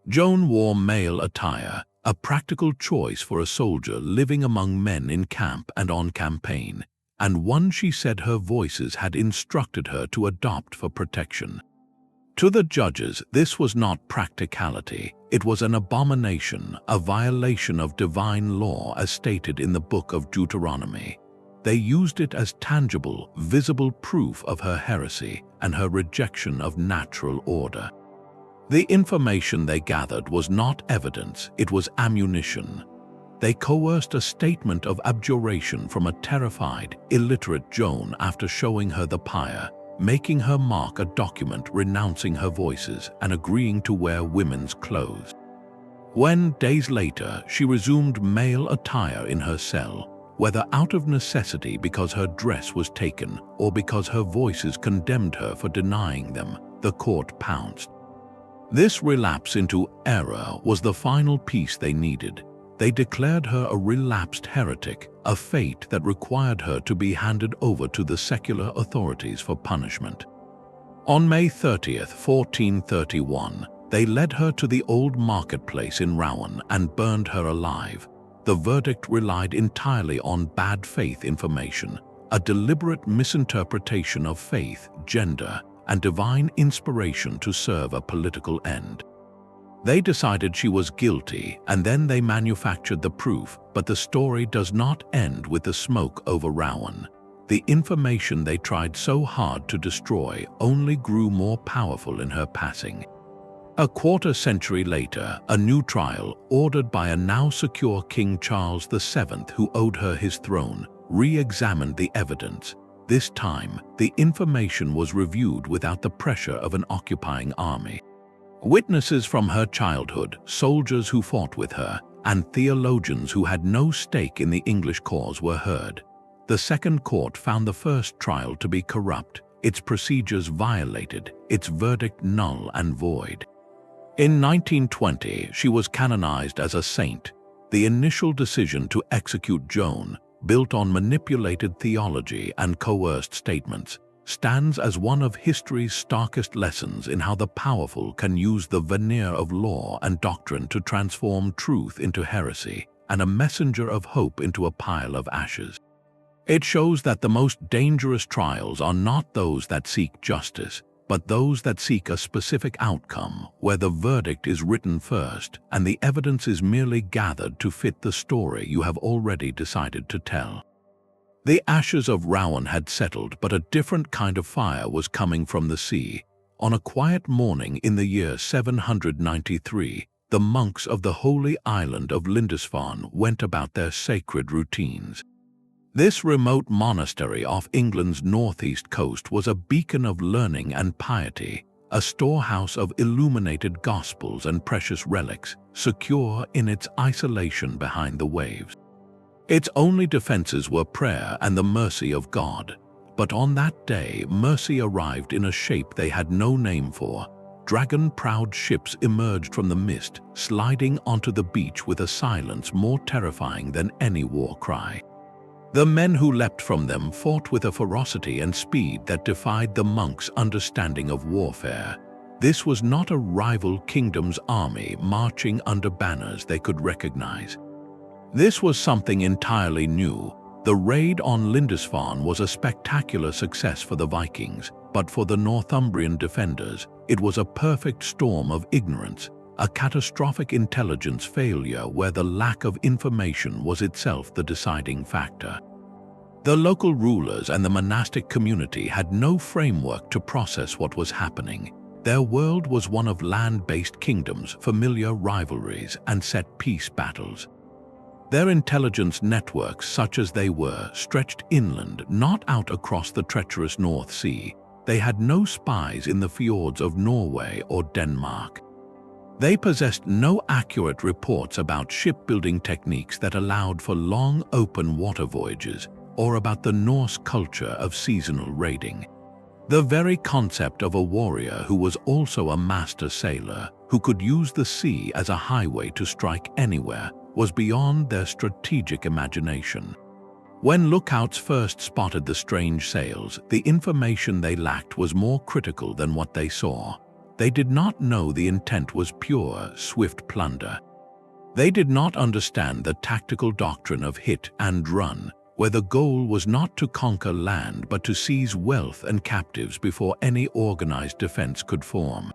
Joan wore male attire, a practical choice for a soldier living among men in camp and on campaign, and one she said her voices had instructed her to adopt for protection. To the judges, this was not practicality. It was an abomination, a violation of divine law as stated in the book of Deuteronomy. They used it as tangible, visible proof of her heresy and her rejection of natural order. The information they gathered was not evidence, it was ammunition. They coerced a statement of abjuration from a terrified, illiterate Joan after showing her the pyre, making her mark a document renouncing her voices and agreeing to wear women's clothes. When, days later, she resumed male attire in her cell, whether out of necessity because her dress was taken or because her voices condemned her for denying them, the court pounced. This relapse into error was the final piece they needed. They declared her a relapsed heretic, a fate that required her to be handed over to the secular authorities for punishment. On May 30th, 1431, they led her to the old marketplace in Rouen and burned her alive. The verdict relied entirely on bad faith information, a deliberate misinterpretation of faith, gender, and divine inspiration to serve a political end. They decided she was guilty, and then they manufactured the proof, but the story does not end with the smoke over Rouen. The information they tried so hard to destroy only grew more powerful in her passing. A quarter century later, a new trial, ordered by a now secure King Charles VII who owed her his throne, re-examined the evidence. This time, the information was reviewed without the pressure of an occupying army. Witnesses from her childhood, soldiers who fought with her, and theologians who had no stake in the English cause were heard. The Second Court found the first trial to be corrupt, its procedures violated, its verdict null and void. In 1920, she was canonized as a saint. The initial decision to execute Joan, built on manipulated theology and coerced statements, stands as one of history's starkest lessons in how the powerful can use the veneer of law and doctrine to transform truth into heresy and a messenger of hope into a pile of ashes. It shows that the most dangerous trials are not those that seek justice, but those that seek a specific outcome, where the verdict is written first and the evidence is merely gathered to fit the story you have already decided to tell. The ashes of Rouen had settled, but a different kind of fire was coming from the sea. On a quiet morning in the year 793, the monks of the holy island of Lindisfarne went about their sacred routines. This remote monastery off England's northeast coast was a beacon of learning and piety, a storehouse of illuminated gospels and precious relics, secure in its isolation behind the waves. Its only defenses were prayer and the mercy of God. But on that day, mercy arrived in a shape they had no name for. Dragon-prowed ships emerged from the mist, sliding onto the beach with a silence more terrifying than any war cry. The men who leapt from them fought with a ferocity and speed that defied the monks' understanding of warfare. This was not a rival kingdom's army marching under banners they could recognize. This was something entirely new. The raid on Lindisfarne was a spectacular success for the Vikings, but for the Northumbrian defenders, it was a perfect storm of ignorance, a catastrophic intelligence failure where the lack of information was itself the deciding factor. The local rulers and the monastic community had no framework to process what was happening. Their world was one of land-based kingdoms, familiar rivalries, and set-piece battles. Their intelligence networks, such as they were, stretched inland, not out across the treacherous North Sea. They had no spies in the fjords of Norway or Denmark. They possessed no accurate reports about shipbuilding techniques that allowed for long open water voyages, or about the Norse culture of seasonal raiding. The very concept of a warrior who was also a master sailor, who could use the sea as a highway to strike anywhere, was beyond their strategic imagination. When lookouts first spotted the strange sails, the information they lacked was more critical than what they saw. They did not know the intent was pure, swift plunder. They did not understand the tactical doctrine of hit and run, where the goal was not to conquer land but to seize wealth and captives before any organized defense could form.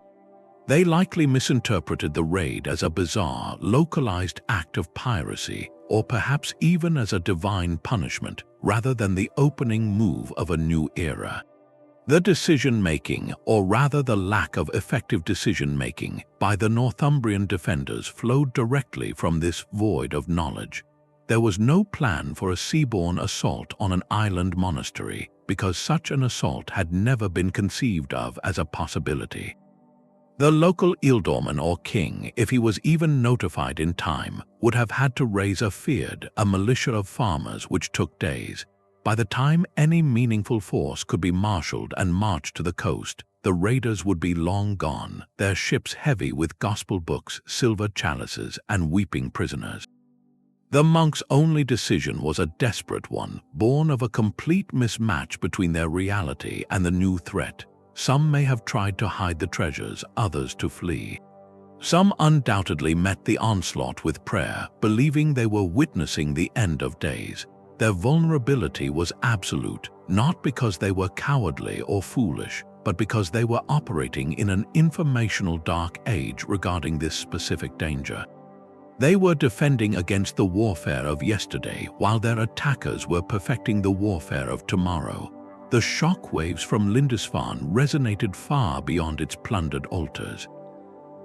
They likely misinterpreted the raid as a bizarre, localized act of piracy, or perhaps even as a divine punishment, rather than the opening move of a new era. The decision-making, or rather the lack of effective decision-making, by the Northumbrian defenders flowed directly from this void of knowledge. There was no plan for a seaborne assault on an island monastery, because such an assault had never been conceived of as a possibility. The local ealdorman or king, if he was even notified in time, would have had to raise a militia of farmers, which took days. By the time any meaningful force could be marshaled and marched to the coast, the raiders would be long gone, their ships heavy with gospel books, silver chalices, and weeping prisoners. The monks' only decision was a desperate one, born of a complete mismatch between their reality and the new threat. Some may have tried to hide the treasures, others to flee. Some undoubtedly met the onslaught with prayer, believing they were witnessing the end of days. Their vulnerability was absolute, not because they were cowardly or foolish, but because they were operating in an informational dark age regarding this specific danger. They were defending against the warfare of yesterday, while their attackers were perfecting the warfare of tomorrow. The shockwaves from Lindisfarne resonated far beyond its plundered altars.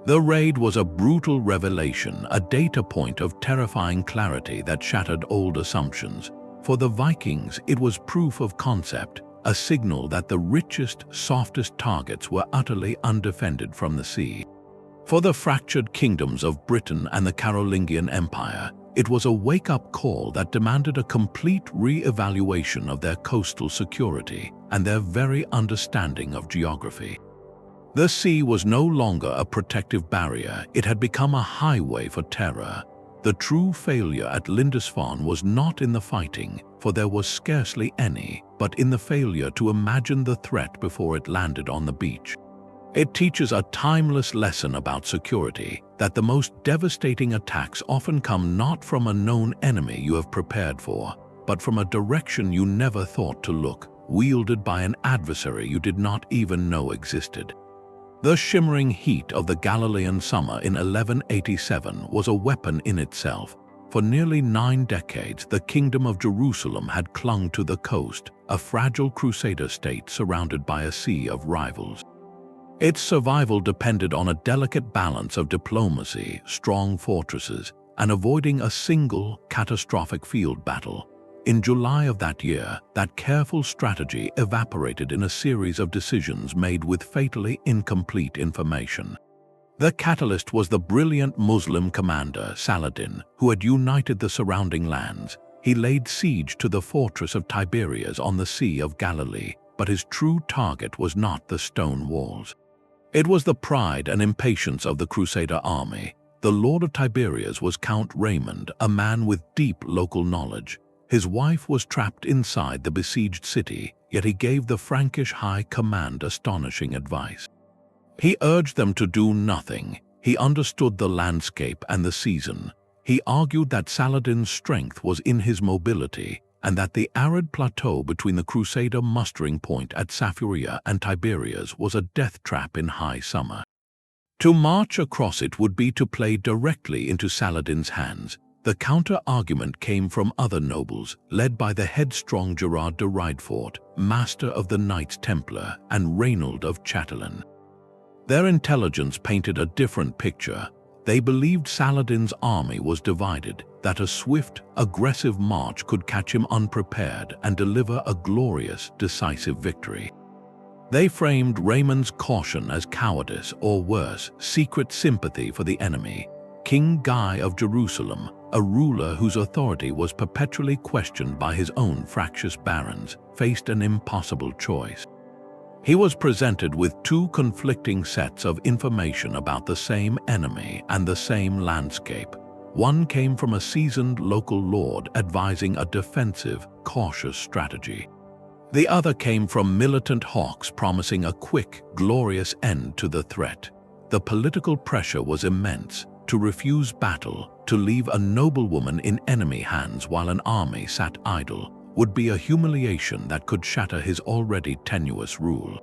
The raid was a brutal revelation, a data point of terrifying clarity that shattered old assumptions. For the Vikings, it was proof of concept, a signal that the richest, softest targets were utterly undefended from the sea. For the fractured kingdoms of Britain and the Carolingian Empire, it was a wake-up call that demanded a complete re-evaluation of their coastal security and their very understanding of geography. The sea was no longer a protective barrier, it had become a highway for terror. The true failure at Lindisfarne was not in the fighting, for there was scarcely any, but in the failure to imagine the threat before it landed on the beach. It teaches a timeless lesson about security, that the most devastating attacks often come not from a known enemy you have prepared for, but from a direction you never thought to look, wielded by an adversary you did not even know existed. The shimmering heat of the Galilean summer in 1187 was a weapon in itself. For nearly 9 decades, the Kingdom of Jerusalem had clung to the coast, a fragile crusader state surrounded by a sea of rivals. Its survival depended on a delicate balance of diplomacy, strong fortresses, and avoiding a single, catastrophic field battle. In July of that year, that careful strategy evaporated in a series of decisions made with fatally incomplete information. The catalyst was the brilliant Muslim commander, Saladin, who had united the surrounding lands. He laid siege to the fortress of Tiberias on the Sea of Galilee, but his true target was not the stone walls. It was the pride and impatience of the Crusader army. The Lord of Tiberias was Count Raymond, a man with deep local knowledge. His wife was trapped inside the besieged city, yet he gave the Frankish high command astonishing advice. He urged them to do nothing. He understood the landscape and the season. He argued that Saladin's strength was in his mobility, and that the arid plateau between the Crusader mustering point at Saphuria and Tiberias was a death trap in high summer. To march across it would be to play directly into Saladin's hands. The counter-argument came from other nobles, led by the headstrong Gerard de Rydefort, master of the Knights Templar, and Reynold of Chatillon. Their intelligence painted a different picture. They believed Saladin's army was divided, that a swift, aggressive march could catch him unprepared and deliver a glorious, decisive victory. They framed Raymond's caution as cowardice, or worse, secret sympathy for the enemy. King Guy of Jerusalem, a ruler whose authority was perpetually questioned by his own fractious barons, faced an impossible choice. He was presented with 2 conflicting sets of information about the same enemy and the same landscape. One came from a seasoned local lord advising a defensive, cautious strategy. The other came from militant hawks promising a quick, glorious end to the threat. The political pressure was immense. To refuse battle, to leave a noblewoman in enemy hands while an army sat idle, would be a humiliation that could shatter his already tenuous rule.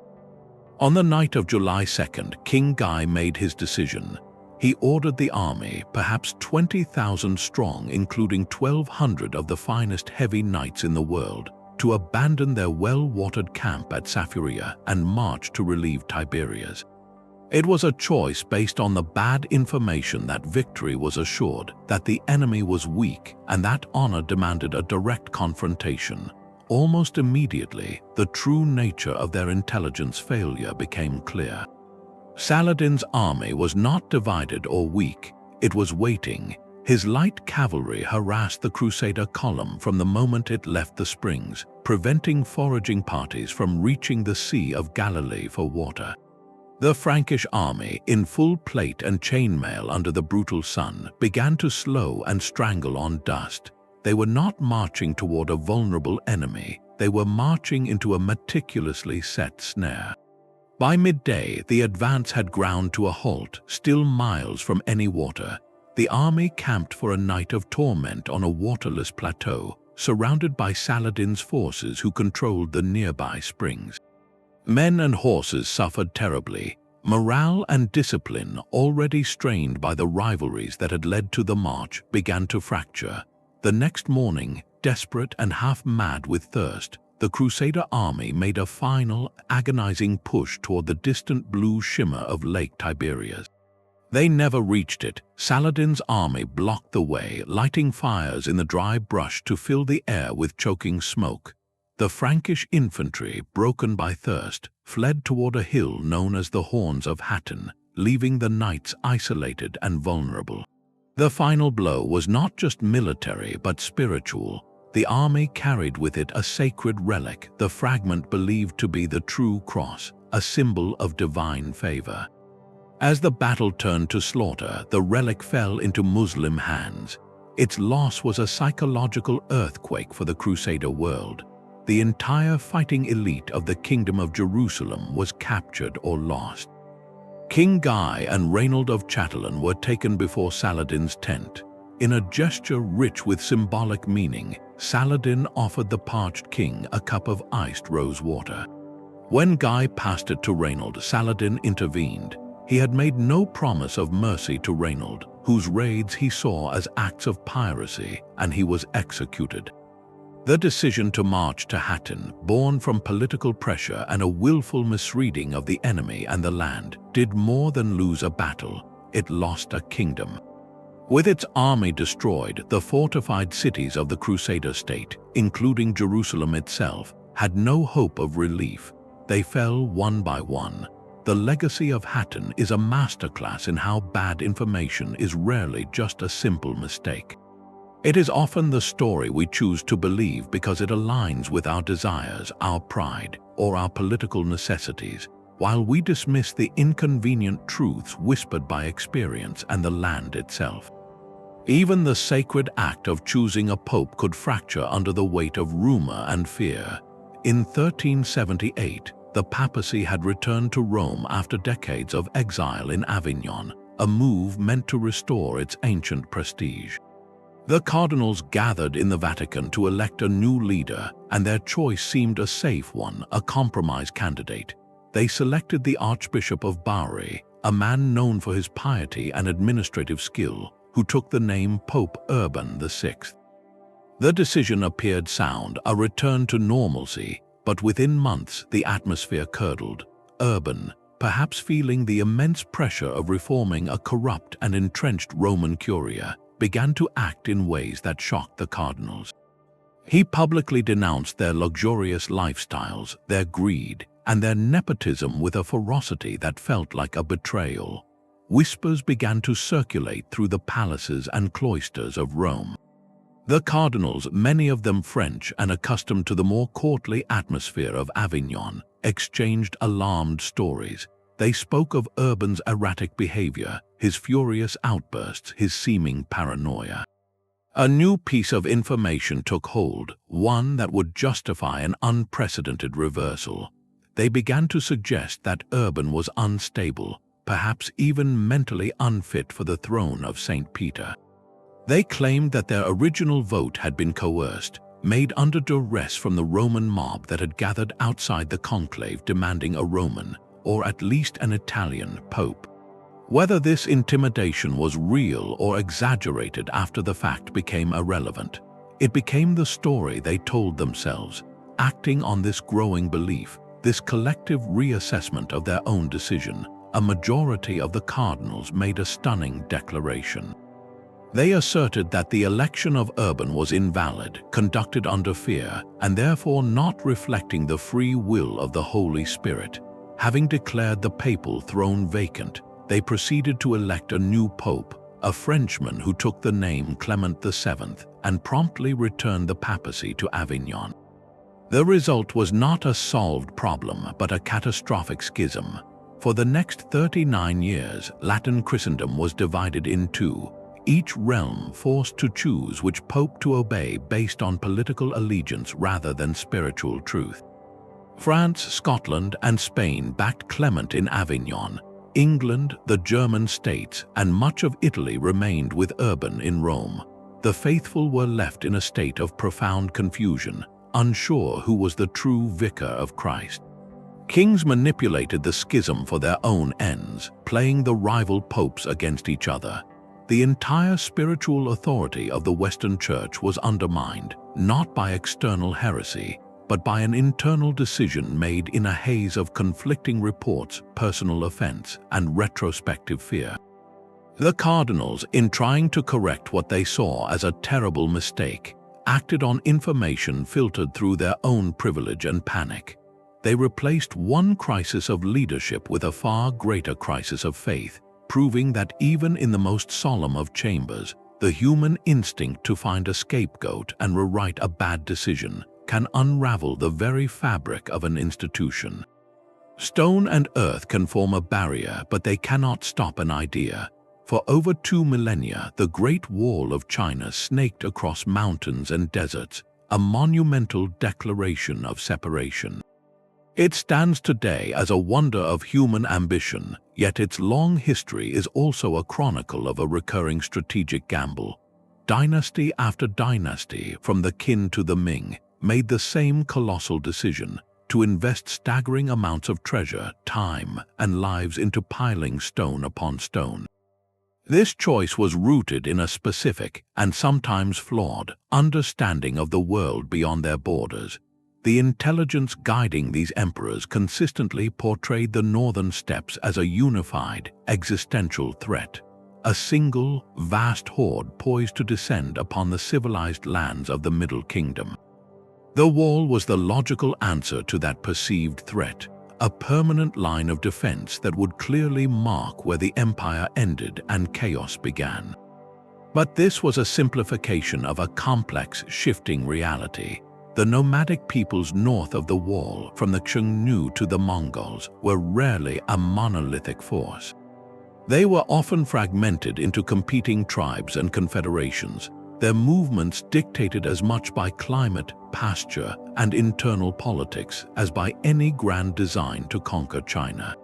On the night of July 2nd, King Guy made his decision. He ordered the army, perhaps 20,000 strong, including 1,200 of the finest heavy knights in the world, to abandon their well-watered camp at Saphuria and march to relieve Tiberias. It was a choice based on the bad information that victory was assured, that the enemy was weak, and that honor demanded a direct confrontation. Almost immediately, the true nature of their intelligence failure became clear. Saladin's army was not divided or weak, it was waiting. His light cavalry harassed the Crusader column from the moment it left the springs, preventing foraging parties from reaching the Sea of Galilee for water. The Frankish army, in full plate and chainmail under the brutal sun, began to slow and strangle on dust. They were not marching toward a vulnerable enemy, they were marching into a meticulously set snare. By midday, the advance had ground to a halt, still miles from any water. The army camped for a night of torment on a waterless plateau, surrounded by Saladin's forces who controlled the nearby springs. Men and horses suffered terribly. Morale and discipline, already strained by the rivalries that had led to the march, began to fracture. The next morning, desperate and half-mad with thirst, the Crusader army made a final, agonizing push toward the distant blue shimmer of Lake Tiberias. They never reached it. Saladin's army blocked the way, lighting fires in the dry brush to fill the air with choking smoke. The Frankish infantry, broken by thirst, fled toward a hill known as the Horns of Hattin, leaving the knights isolated and vulnerable. The final blow was not just military but spiritual. The army carried with it a sacred relic, the fragment believed to be the true cross, a symbol of divine favor. As the battle turned to slaughter, the relic fell into Muslim hands. Its loss was a psychological earthquake for the Crusader world. The entire fighting elite of the Kingdom of Jerusalem was captured or lost. King Guy and Reynold of Chatillon were taken before Saladin's tent. In a gesture rich with symbolic meaning, Saladin offered the parched king a cup of iced rose water. When Guy passed it to Reynold, Saladin intervened. He had made no promise of mercy to Reynold, whose raids he saw as acts of piracy, and he was executed. The decision to march to Hattin, born from political pressure and a willful misreading of the enemy and the land, did more than lose a battle. It lost a kingdom. With its army destroyed, the fortified cities of the Crusader state, including Jerusalem itself, had no hope of relief. They fell one by one. The legacy of Hattin is a masterclass in how bad information is rarely just a simple mistake. It is often the story we choose to believe because it aligns with our desires, our pride, or our political necessities, while we dismiss the inconvenient truths whispered by experience and the land itself. Even the sacred act of choosing a pope could fracture under the weight of rumor and fear. In 1378, the papacy had returned to Rome after decades of exile in Avignon, a move meant to restore its ancient prestige. The cardinals gathered in the Vatican to elect a new leader, and their choice seemed a safe one, a compromise candidate. They selected the Archbishop of Bari, a man known for his piety and administrative skill, who took the name Pope Urban VI. The decision appeared sound, a return to normalcy, but within months the atmosphere curdled. Urban, perhaps feeling the immense pressure of reforming a corrupt and entrenched Roman curia, began to act in ways that shocked the cardinals. He publicly denounced their luxurious lifestyles, their greed, and their nepotism with a ferocity that felt like a betrayal. Whispers began to circulate through the palaces and cloisters of Rome. The cardinals, many of them French and accustomed to the more courtly atmosphere of Avignon, exchanged alarmed stories. They spoke of Urban's erratic behavior, his furious outbursts, his seeming paranoia. A new piece of information took hold, one that would justify an unprecedented reversal. They began to suggest that Urban was unstable, perhaps even mentally unfit for the throne of St. Peter. They claimed that their original vote had been coerced, made under duress from the Roman mob that had gathered outside the conclave demanding a Roman, or at least an Italian, pope. Whether this intimidation was real or exaggerated after the fact became irrelevant. It became the story they told themselves. Acting on this growing belief, this collective reassessment of their own decision, a majority of the cardinals made a stunning declaration. They asserted that the election of Urban was invalid, conducted under fear, and therefore not reflecting the free will of the Holy Spirit. Having declared the papal throne vacant, they proceeded to elect a new pope, a Frenchman who took the name Clement VII, and promptly returned the papacy to Avignon. The result was not a solved problem, but a catastrophic schism. For the next 39 years, Latin Christendom was divided in two, each realm forced to choose which pope to obey based on political allegiance rather than spiritual truth. France, Scotland, and Spain backed Clement in Avignon. England, the German states, and much of Italy remained with Urban in Rome. The faithful were left in a state of profound confusion, unsure who was the true vicar of Christ. Kings manipulated the schism for their own ends, playing the rival popes against each other. The entire spiritual authority of the Western Church was undermined, not by external heresy, but by an internal decision made in a haze of conflicting reports, personal offense, and retrospective fear. The cardinals, in trying to correct what they saw as a terrible mistake, acted on information filtered through their own privilege and panic. They replaced one crisis of leadership with a far greater crisis of faith, proving that even in the most solemn of chambers, the human instinct to find a scapegoat and rewrite a bad decision can unravel the very fabric of an institution. Stone and earth can form a barrier, but they cannot stop an idea. For over 2 millennia, the Great Wall of China snaked across mountains and deserts, a monumental declaration of separation. It stands today as a wonder of human ambition, yet its long history is also a chronicle of a recurring strategic gamble. Dynasty after dynasty, from the Qin to the Ming, made the same colossal decision to invest staggering amounts of treasure, time, and lives into piling stone upon stone. This choice was rooted in a specific, and sometimes flawed, understanding of the world beyond their borders. The intelligence guiding these emperors consistently portrayed the northern steppes as a unified, existential threat, a single, vast horde poised to descend upon the civilized lands of the Middle Kingdom. The wall was the logical answer to that perceived threat, a permanent line of defense that would clearly mark where the empire ended and chaos began. But this was a simplification of a complex, shifting reality. The nomadic peoples north of the wall, from the Xiongnu to the Mongols, were rarely a monolithic force. They were often fragmented into competing tribes and confederations, their movements dictated as much by climate, pasture, and internal politics as by any grand design to conquer China.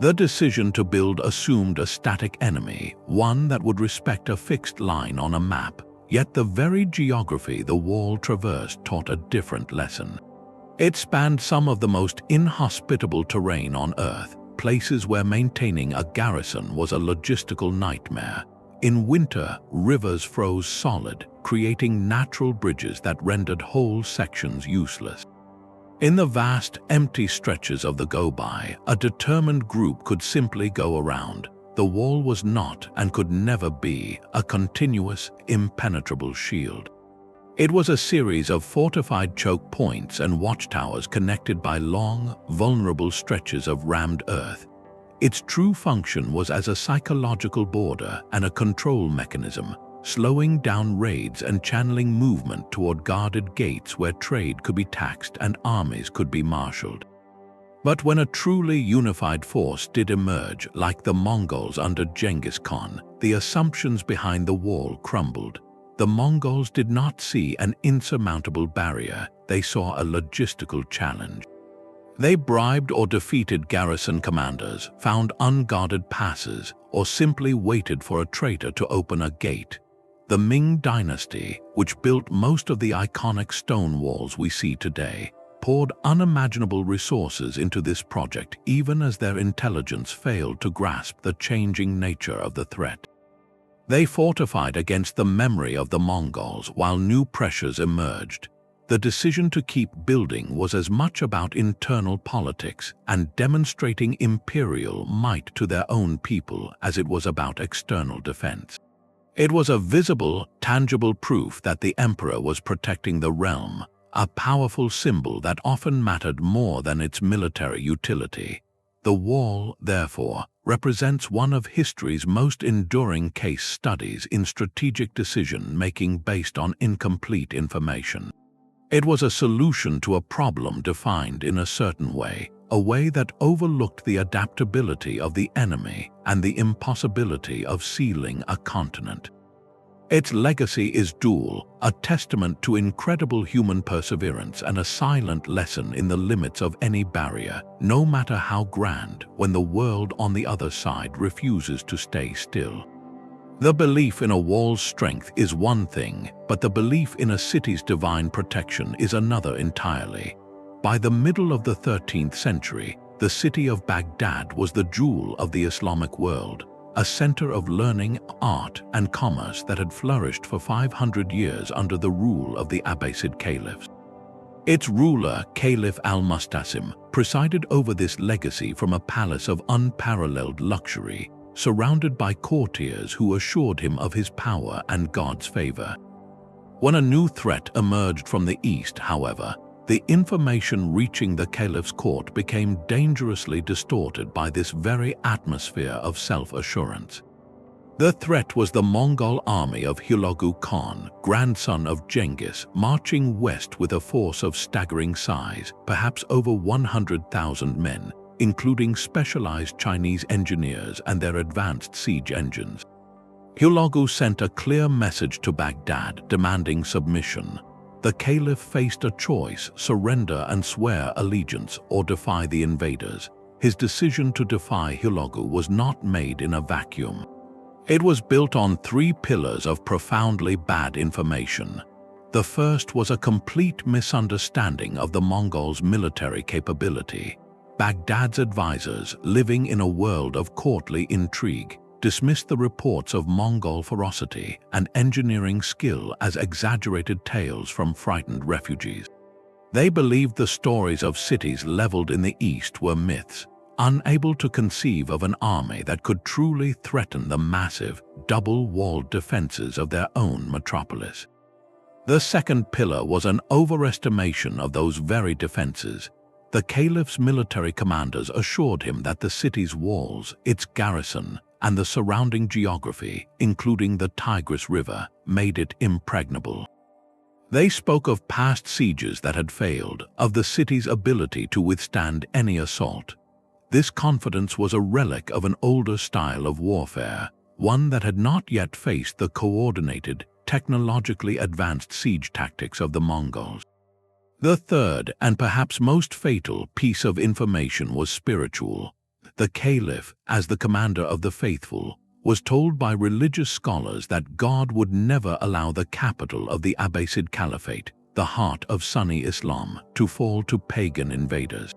The decision to build assumed a static enemy, one that would respect a fixed line on a map. Yet the very geography the wall traversed taught a different lesson. It spanned some of the most inhospitable terrain on Earth, places where maintaining a garrison was a logistical nightmare. In winter, rivers froze solid, creating natural bridges that rendered whole sections useless. In the vast, empty stretches of the go-by, a determined group could simply go around. The wall was not, and could never be, a continuous, impenetrable shield. It was a series of fortified choke points and watchtowers connected by long, vulnerable stretches of rammed earth. Its true function was as a psychological border and a control mechanism, slowing down raids and channeling movement toward guarded gates where trade could be taxed and armies could be marshaled. But when a truly unified force did emerge, like the Mongols under Genghis Khan, the assumptions behind the wall crumbled. The Mongols did not see an insurmountable barrier, they saw a logistical challenge. They bribed or defeated garrison commanders, found unguarded passes, or simply waited for a traitor to open a gate. The Ming dynasty, which built most of the iconic stone walls we see today, poured unimaginable resources into this project even as their intelligence failed to grasp the changing nature of the threat. They fortified against the memory of the Mongols while new pressures emerged. The decision to keep building was as much about internal politics and demonstrating imperial might to their own people as it was about external defense. It was a visible, tangible proof that the emperor was protecting the realm, a powerful symbol that often mattered more than its military utility. The wall, therefore, represents one of history's most enduring case studies in strategic decision-making based on incomplete information. It was a solution to a problem defined in a certain way, a way that overlooked the adaptability of the enemy and the impossibility of sealing a continent. Its legacy is dual, a testament to incredible human perseverance and a silent lesson in the limits of any barrier, no matter how grand, when the world on the other side refuses to stay still. The belief in a wall's strength is one thing, but the belief in a city's divine protection is another entirely. By the middle of the 13th century, the city of Baghdad was the jewel of the Islamic world, a center of learning, art, and commerce that had flourished for 500 years under the rule of the Abbasid caliphs. Its ruler, Caliph al-Mustasim, presided over this legacy from a palace of unparalleled luxury, surrounded by courtiers who assured him of his power and God's favor. When a new threat emerged from the east, however, the information reaching the caliph's court became dangerously distorted by this very atmosphere of self-assurance. The threat was the Mongol army of Hulagu Khan, grandson of Genghis, marching west with a force of staggering size, perhaps over 100,000 men, including specialized Chinese engineers and their advanced siege engines. Hulagu sent a clear message to Baghdad demanding submission. The caliph faced a choice: surrender and swear allegiance or defy the invaders. His decision to defy Hulagu was not made in a vacuum. It was built on three pillars of profoundly bad information. The first was a complete misunderstanding of the Mongols' military capability. Baghdad's advisors, living in a world of courtly intrigue, dismissed the reports of Mongol ferocity and engineering skill as exaggerated tales from frightened refugees. They believed the stories of cities leveled in the east were myths, unable to conceive of an army that could truly threaten the massive, double-walled defenses of their own metropolis. The second pillar was an overestimation of those very defenses. The caliph's military commanders assured him that the city's walls, its garrison, and the surrounding geography, including the Tigris River, made it impregnable. They spoke of past sieges that had failed, of the city's ability to withstand any assault. This confidence was a relic of an older style of warfare, one that had not yet faced the coordinated, technologically advanced siege tactics of the Mongols. The third, and perhaps most fatal, piece of information was spiritual. The caliph, as the commander of the faithful, was told by religious scholars that God would never allow the capital of the Abbasid Caliphate, the heart of Sunni Islam, to fall to pagan invaders.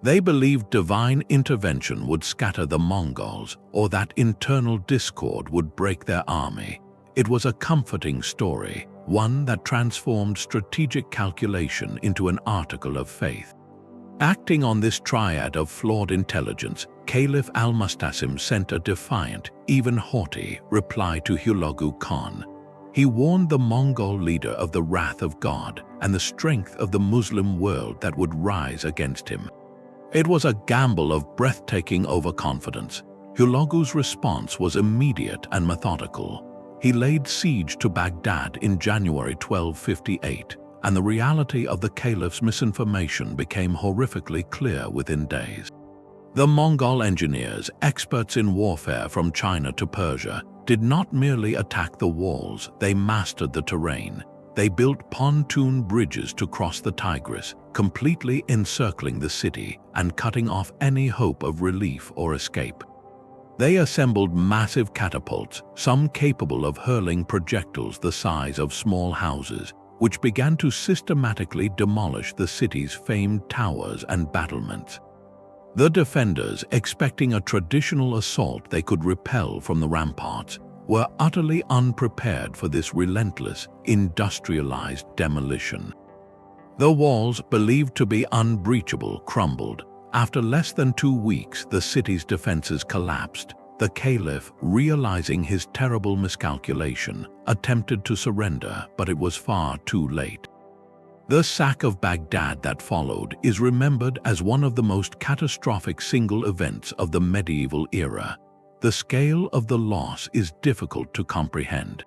They believed divine intervention would scatter the Mongols, or that internal discord would break their army. It was a comforting story, one that transformed strategic calculation into an article of faith. Acting on this triad of flawed intelligence, Caliph al-Mustasim sent a defiant, even haughty, reply to Hulagu Khan. He warned the Mongol leader of the wrath of God and the strength of the Muslim world that would rise against him. It was a gamble of breathtaking overconfidence. Hulagu's response was immediate and methodical. He laid siege to Baghdad in January 1258, and the reality of the caliph's misinformation became horrifically clear within days. The Mongol engineers, experts in warfare from China to Persia, did not merely attack the walls, they mastered the terrain. They built pontoon bridges to cross the Tigris, completely encircling the city and cutting off any hope of relief or escape. They assembled massive catapults, some capable of hurling projectiles the size of small houses, which began to systematically demolish the city's famed towers and battlements. The defenders, expecting a traditional assault they could repel from the ramparts, were utterly unprepared for this relentless, industrialized demolition. The walls, believed to be unbreachable, crumbled. After less than 2 weeks, the city's defenses collapsed. The Caliph, realizing his terrible miscalculation, attempted to surrender, but it was far too late. The sack of Baghdad that followed is remembered as one of the most catastrophic single events of the medieval era. The scale of the loss is difficult to comprehend.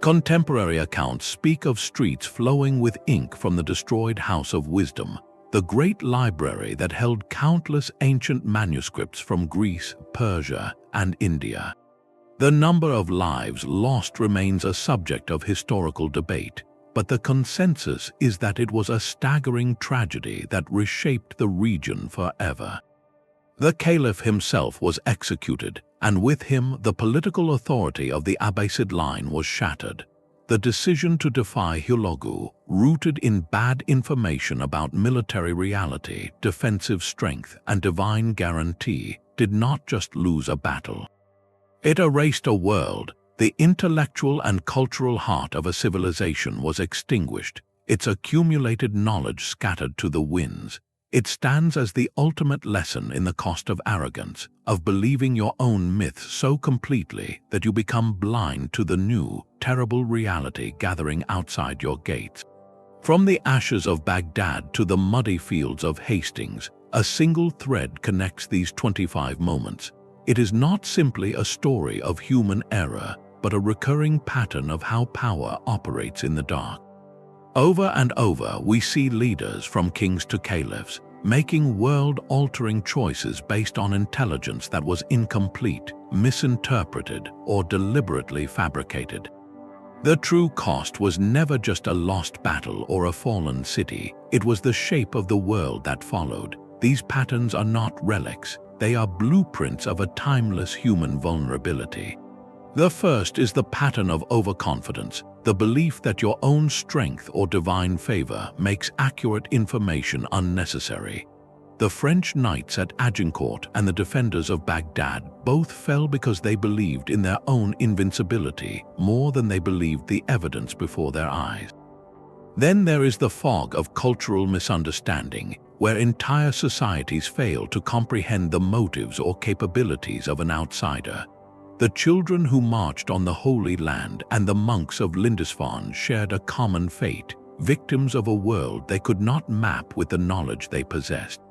Contemporary accounts speak of streets flowing with ink from the destroyed House of Wisdom, the great library that held countless ancient manuscripts from Greece, Persia, and India. The number of lives lost remains a subject of historical debate, but the consensus is that it was a staggering tragedy that reshaped the region forever. The Caliph himself was executed, and with him the political authority of the Abbasid line was shattered. The decision to defy Hulagu, rooted in bad information about military reality, defensive strength, and divine guarantee, did not just lose a battle. It erased a world. The intellectual and cultural heart of a civilization was extinguished, its accumulated knowledge scattered to the winds. It stands as the ultimate lesson in the cost of arrogance, of believing your own myth so completely that you become blind to the new, terrible reality gathering outside your gates. From the ashes of Baghdad to the muddy fields of Hastings, a single thread connects these 25 moments. It is not simply a story of human error, but a recurring pattern of how power operates in the dark. Over and over, we see leaders, from kings to caliphs, making world-altering choices based on intelligence that was incomplete, misinterpreted, or deliberately fabricated. The true cost was never just a lost battle or a fallen city. It was the shape of the world that followed. These patterns are not relics. They are blueprints of a timeless human vulnerability. The first is the pattern of overconfidence, the belief that your own strength or divine favor makes accurate information unnecessary. The French knights at Agincourt and the defenders of Baghdad both fell because they believed in their own invincibility more than they believed the evidence before their eyes. Then there is the fog of cultural misunderstanding, where entire societies fail to comprehend the motives or capabilities of an outsider. The children who marched on the Holy Land and the monks of Lindisfarne shared a common fate, victims of a world they could not map with the knowledge they possessed.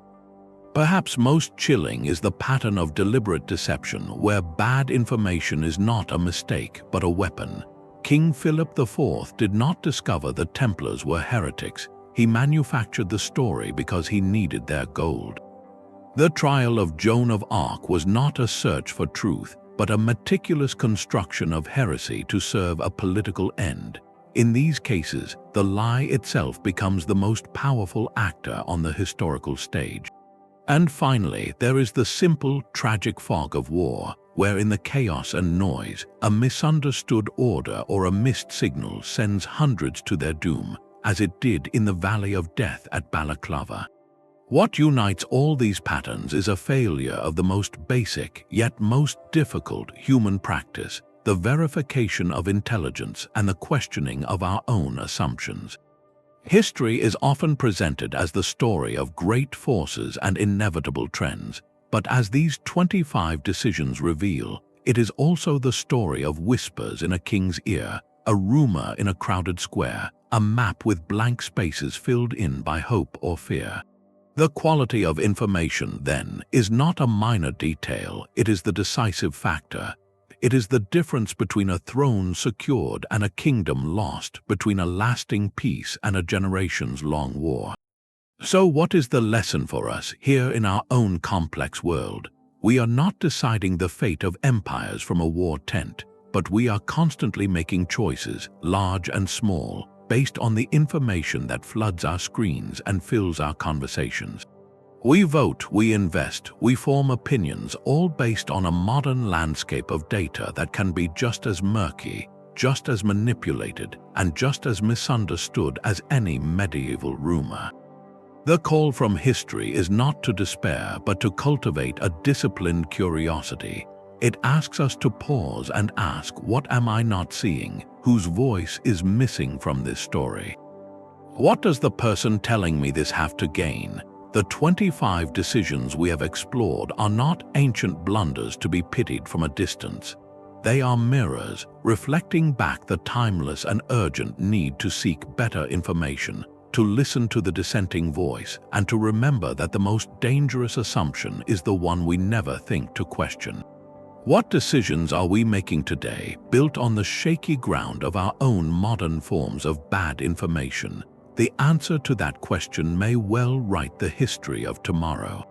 Perhaps most chilling is the pattern of deliberate deception, where bad information is not a mistake but a weapon. King Philip IV did not discover the Templars were heretics. He manufactured the story because he needed their gold. The trial of Joan of Arc was not a search for truth, but a meticulous construction of heresy to serve a political end. In these cases, the lie itself becomes the most powerful actor on the historical stage. And finally, there is the simple, tragic fog of war, where in the chaos and noise, a misunderstood order or a missed signal sends hundreds to their doom, as it did in the Valley of Death at Balaclava. What unites all these patterns is a failure of the most basic, yet most difficult human practice, the verification of intelligence and the questioning of our own assumptions. History is often presented as the story of great forces and inevitable trends, but as these 25 decisions reveal, it is also the story of whispers in a king's ear, a rumor in a crowded square, a map with blank spaces filled in by hope or fear. The quality of information, then, is not a minor detail, it is the decisive factor. It is the difference between a throne secured and a kingdom lost, between a lasting peace and a generations-long war. So what is the lesson for us here in our own complex world? We are not deciding the fate of empires from a war tent, but we are constantly making choices, large and small, based on the information that floods our screens and fills our conversations. We vote, we invest, we form opinions, all based on a modern landscape of data that can be just as murky, just as manipulated, and just as misunderstood as any medieval rumor. The call from history is not to despair, but to cultivate a disciplined curiosity. It asks us to pause and ask, what am I not seeing? Whose voice is missing from this story? What does the person telling me this have to gain? The 25 decisions we have explored are not ancient blunders to be pitied from a distance. They are mirrors, reflecting back the timeless and urgent need to seek better information, to listen to the dissenting voice, and to remember that the most dangerous assumption is the one we never think to question. What decisions are we making today, built on the shaky ground of our own modern forms of bad information? The answer to that question may well write the history of tomorrow.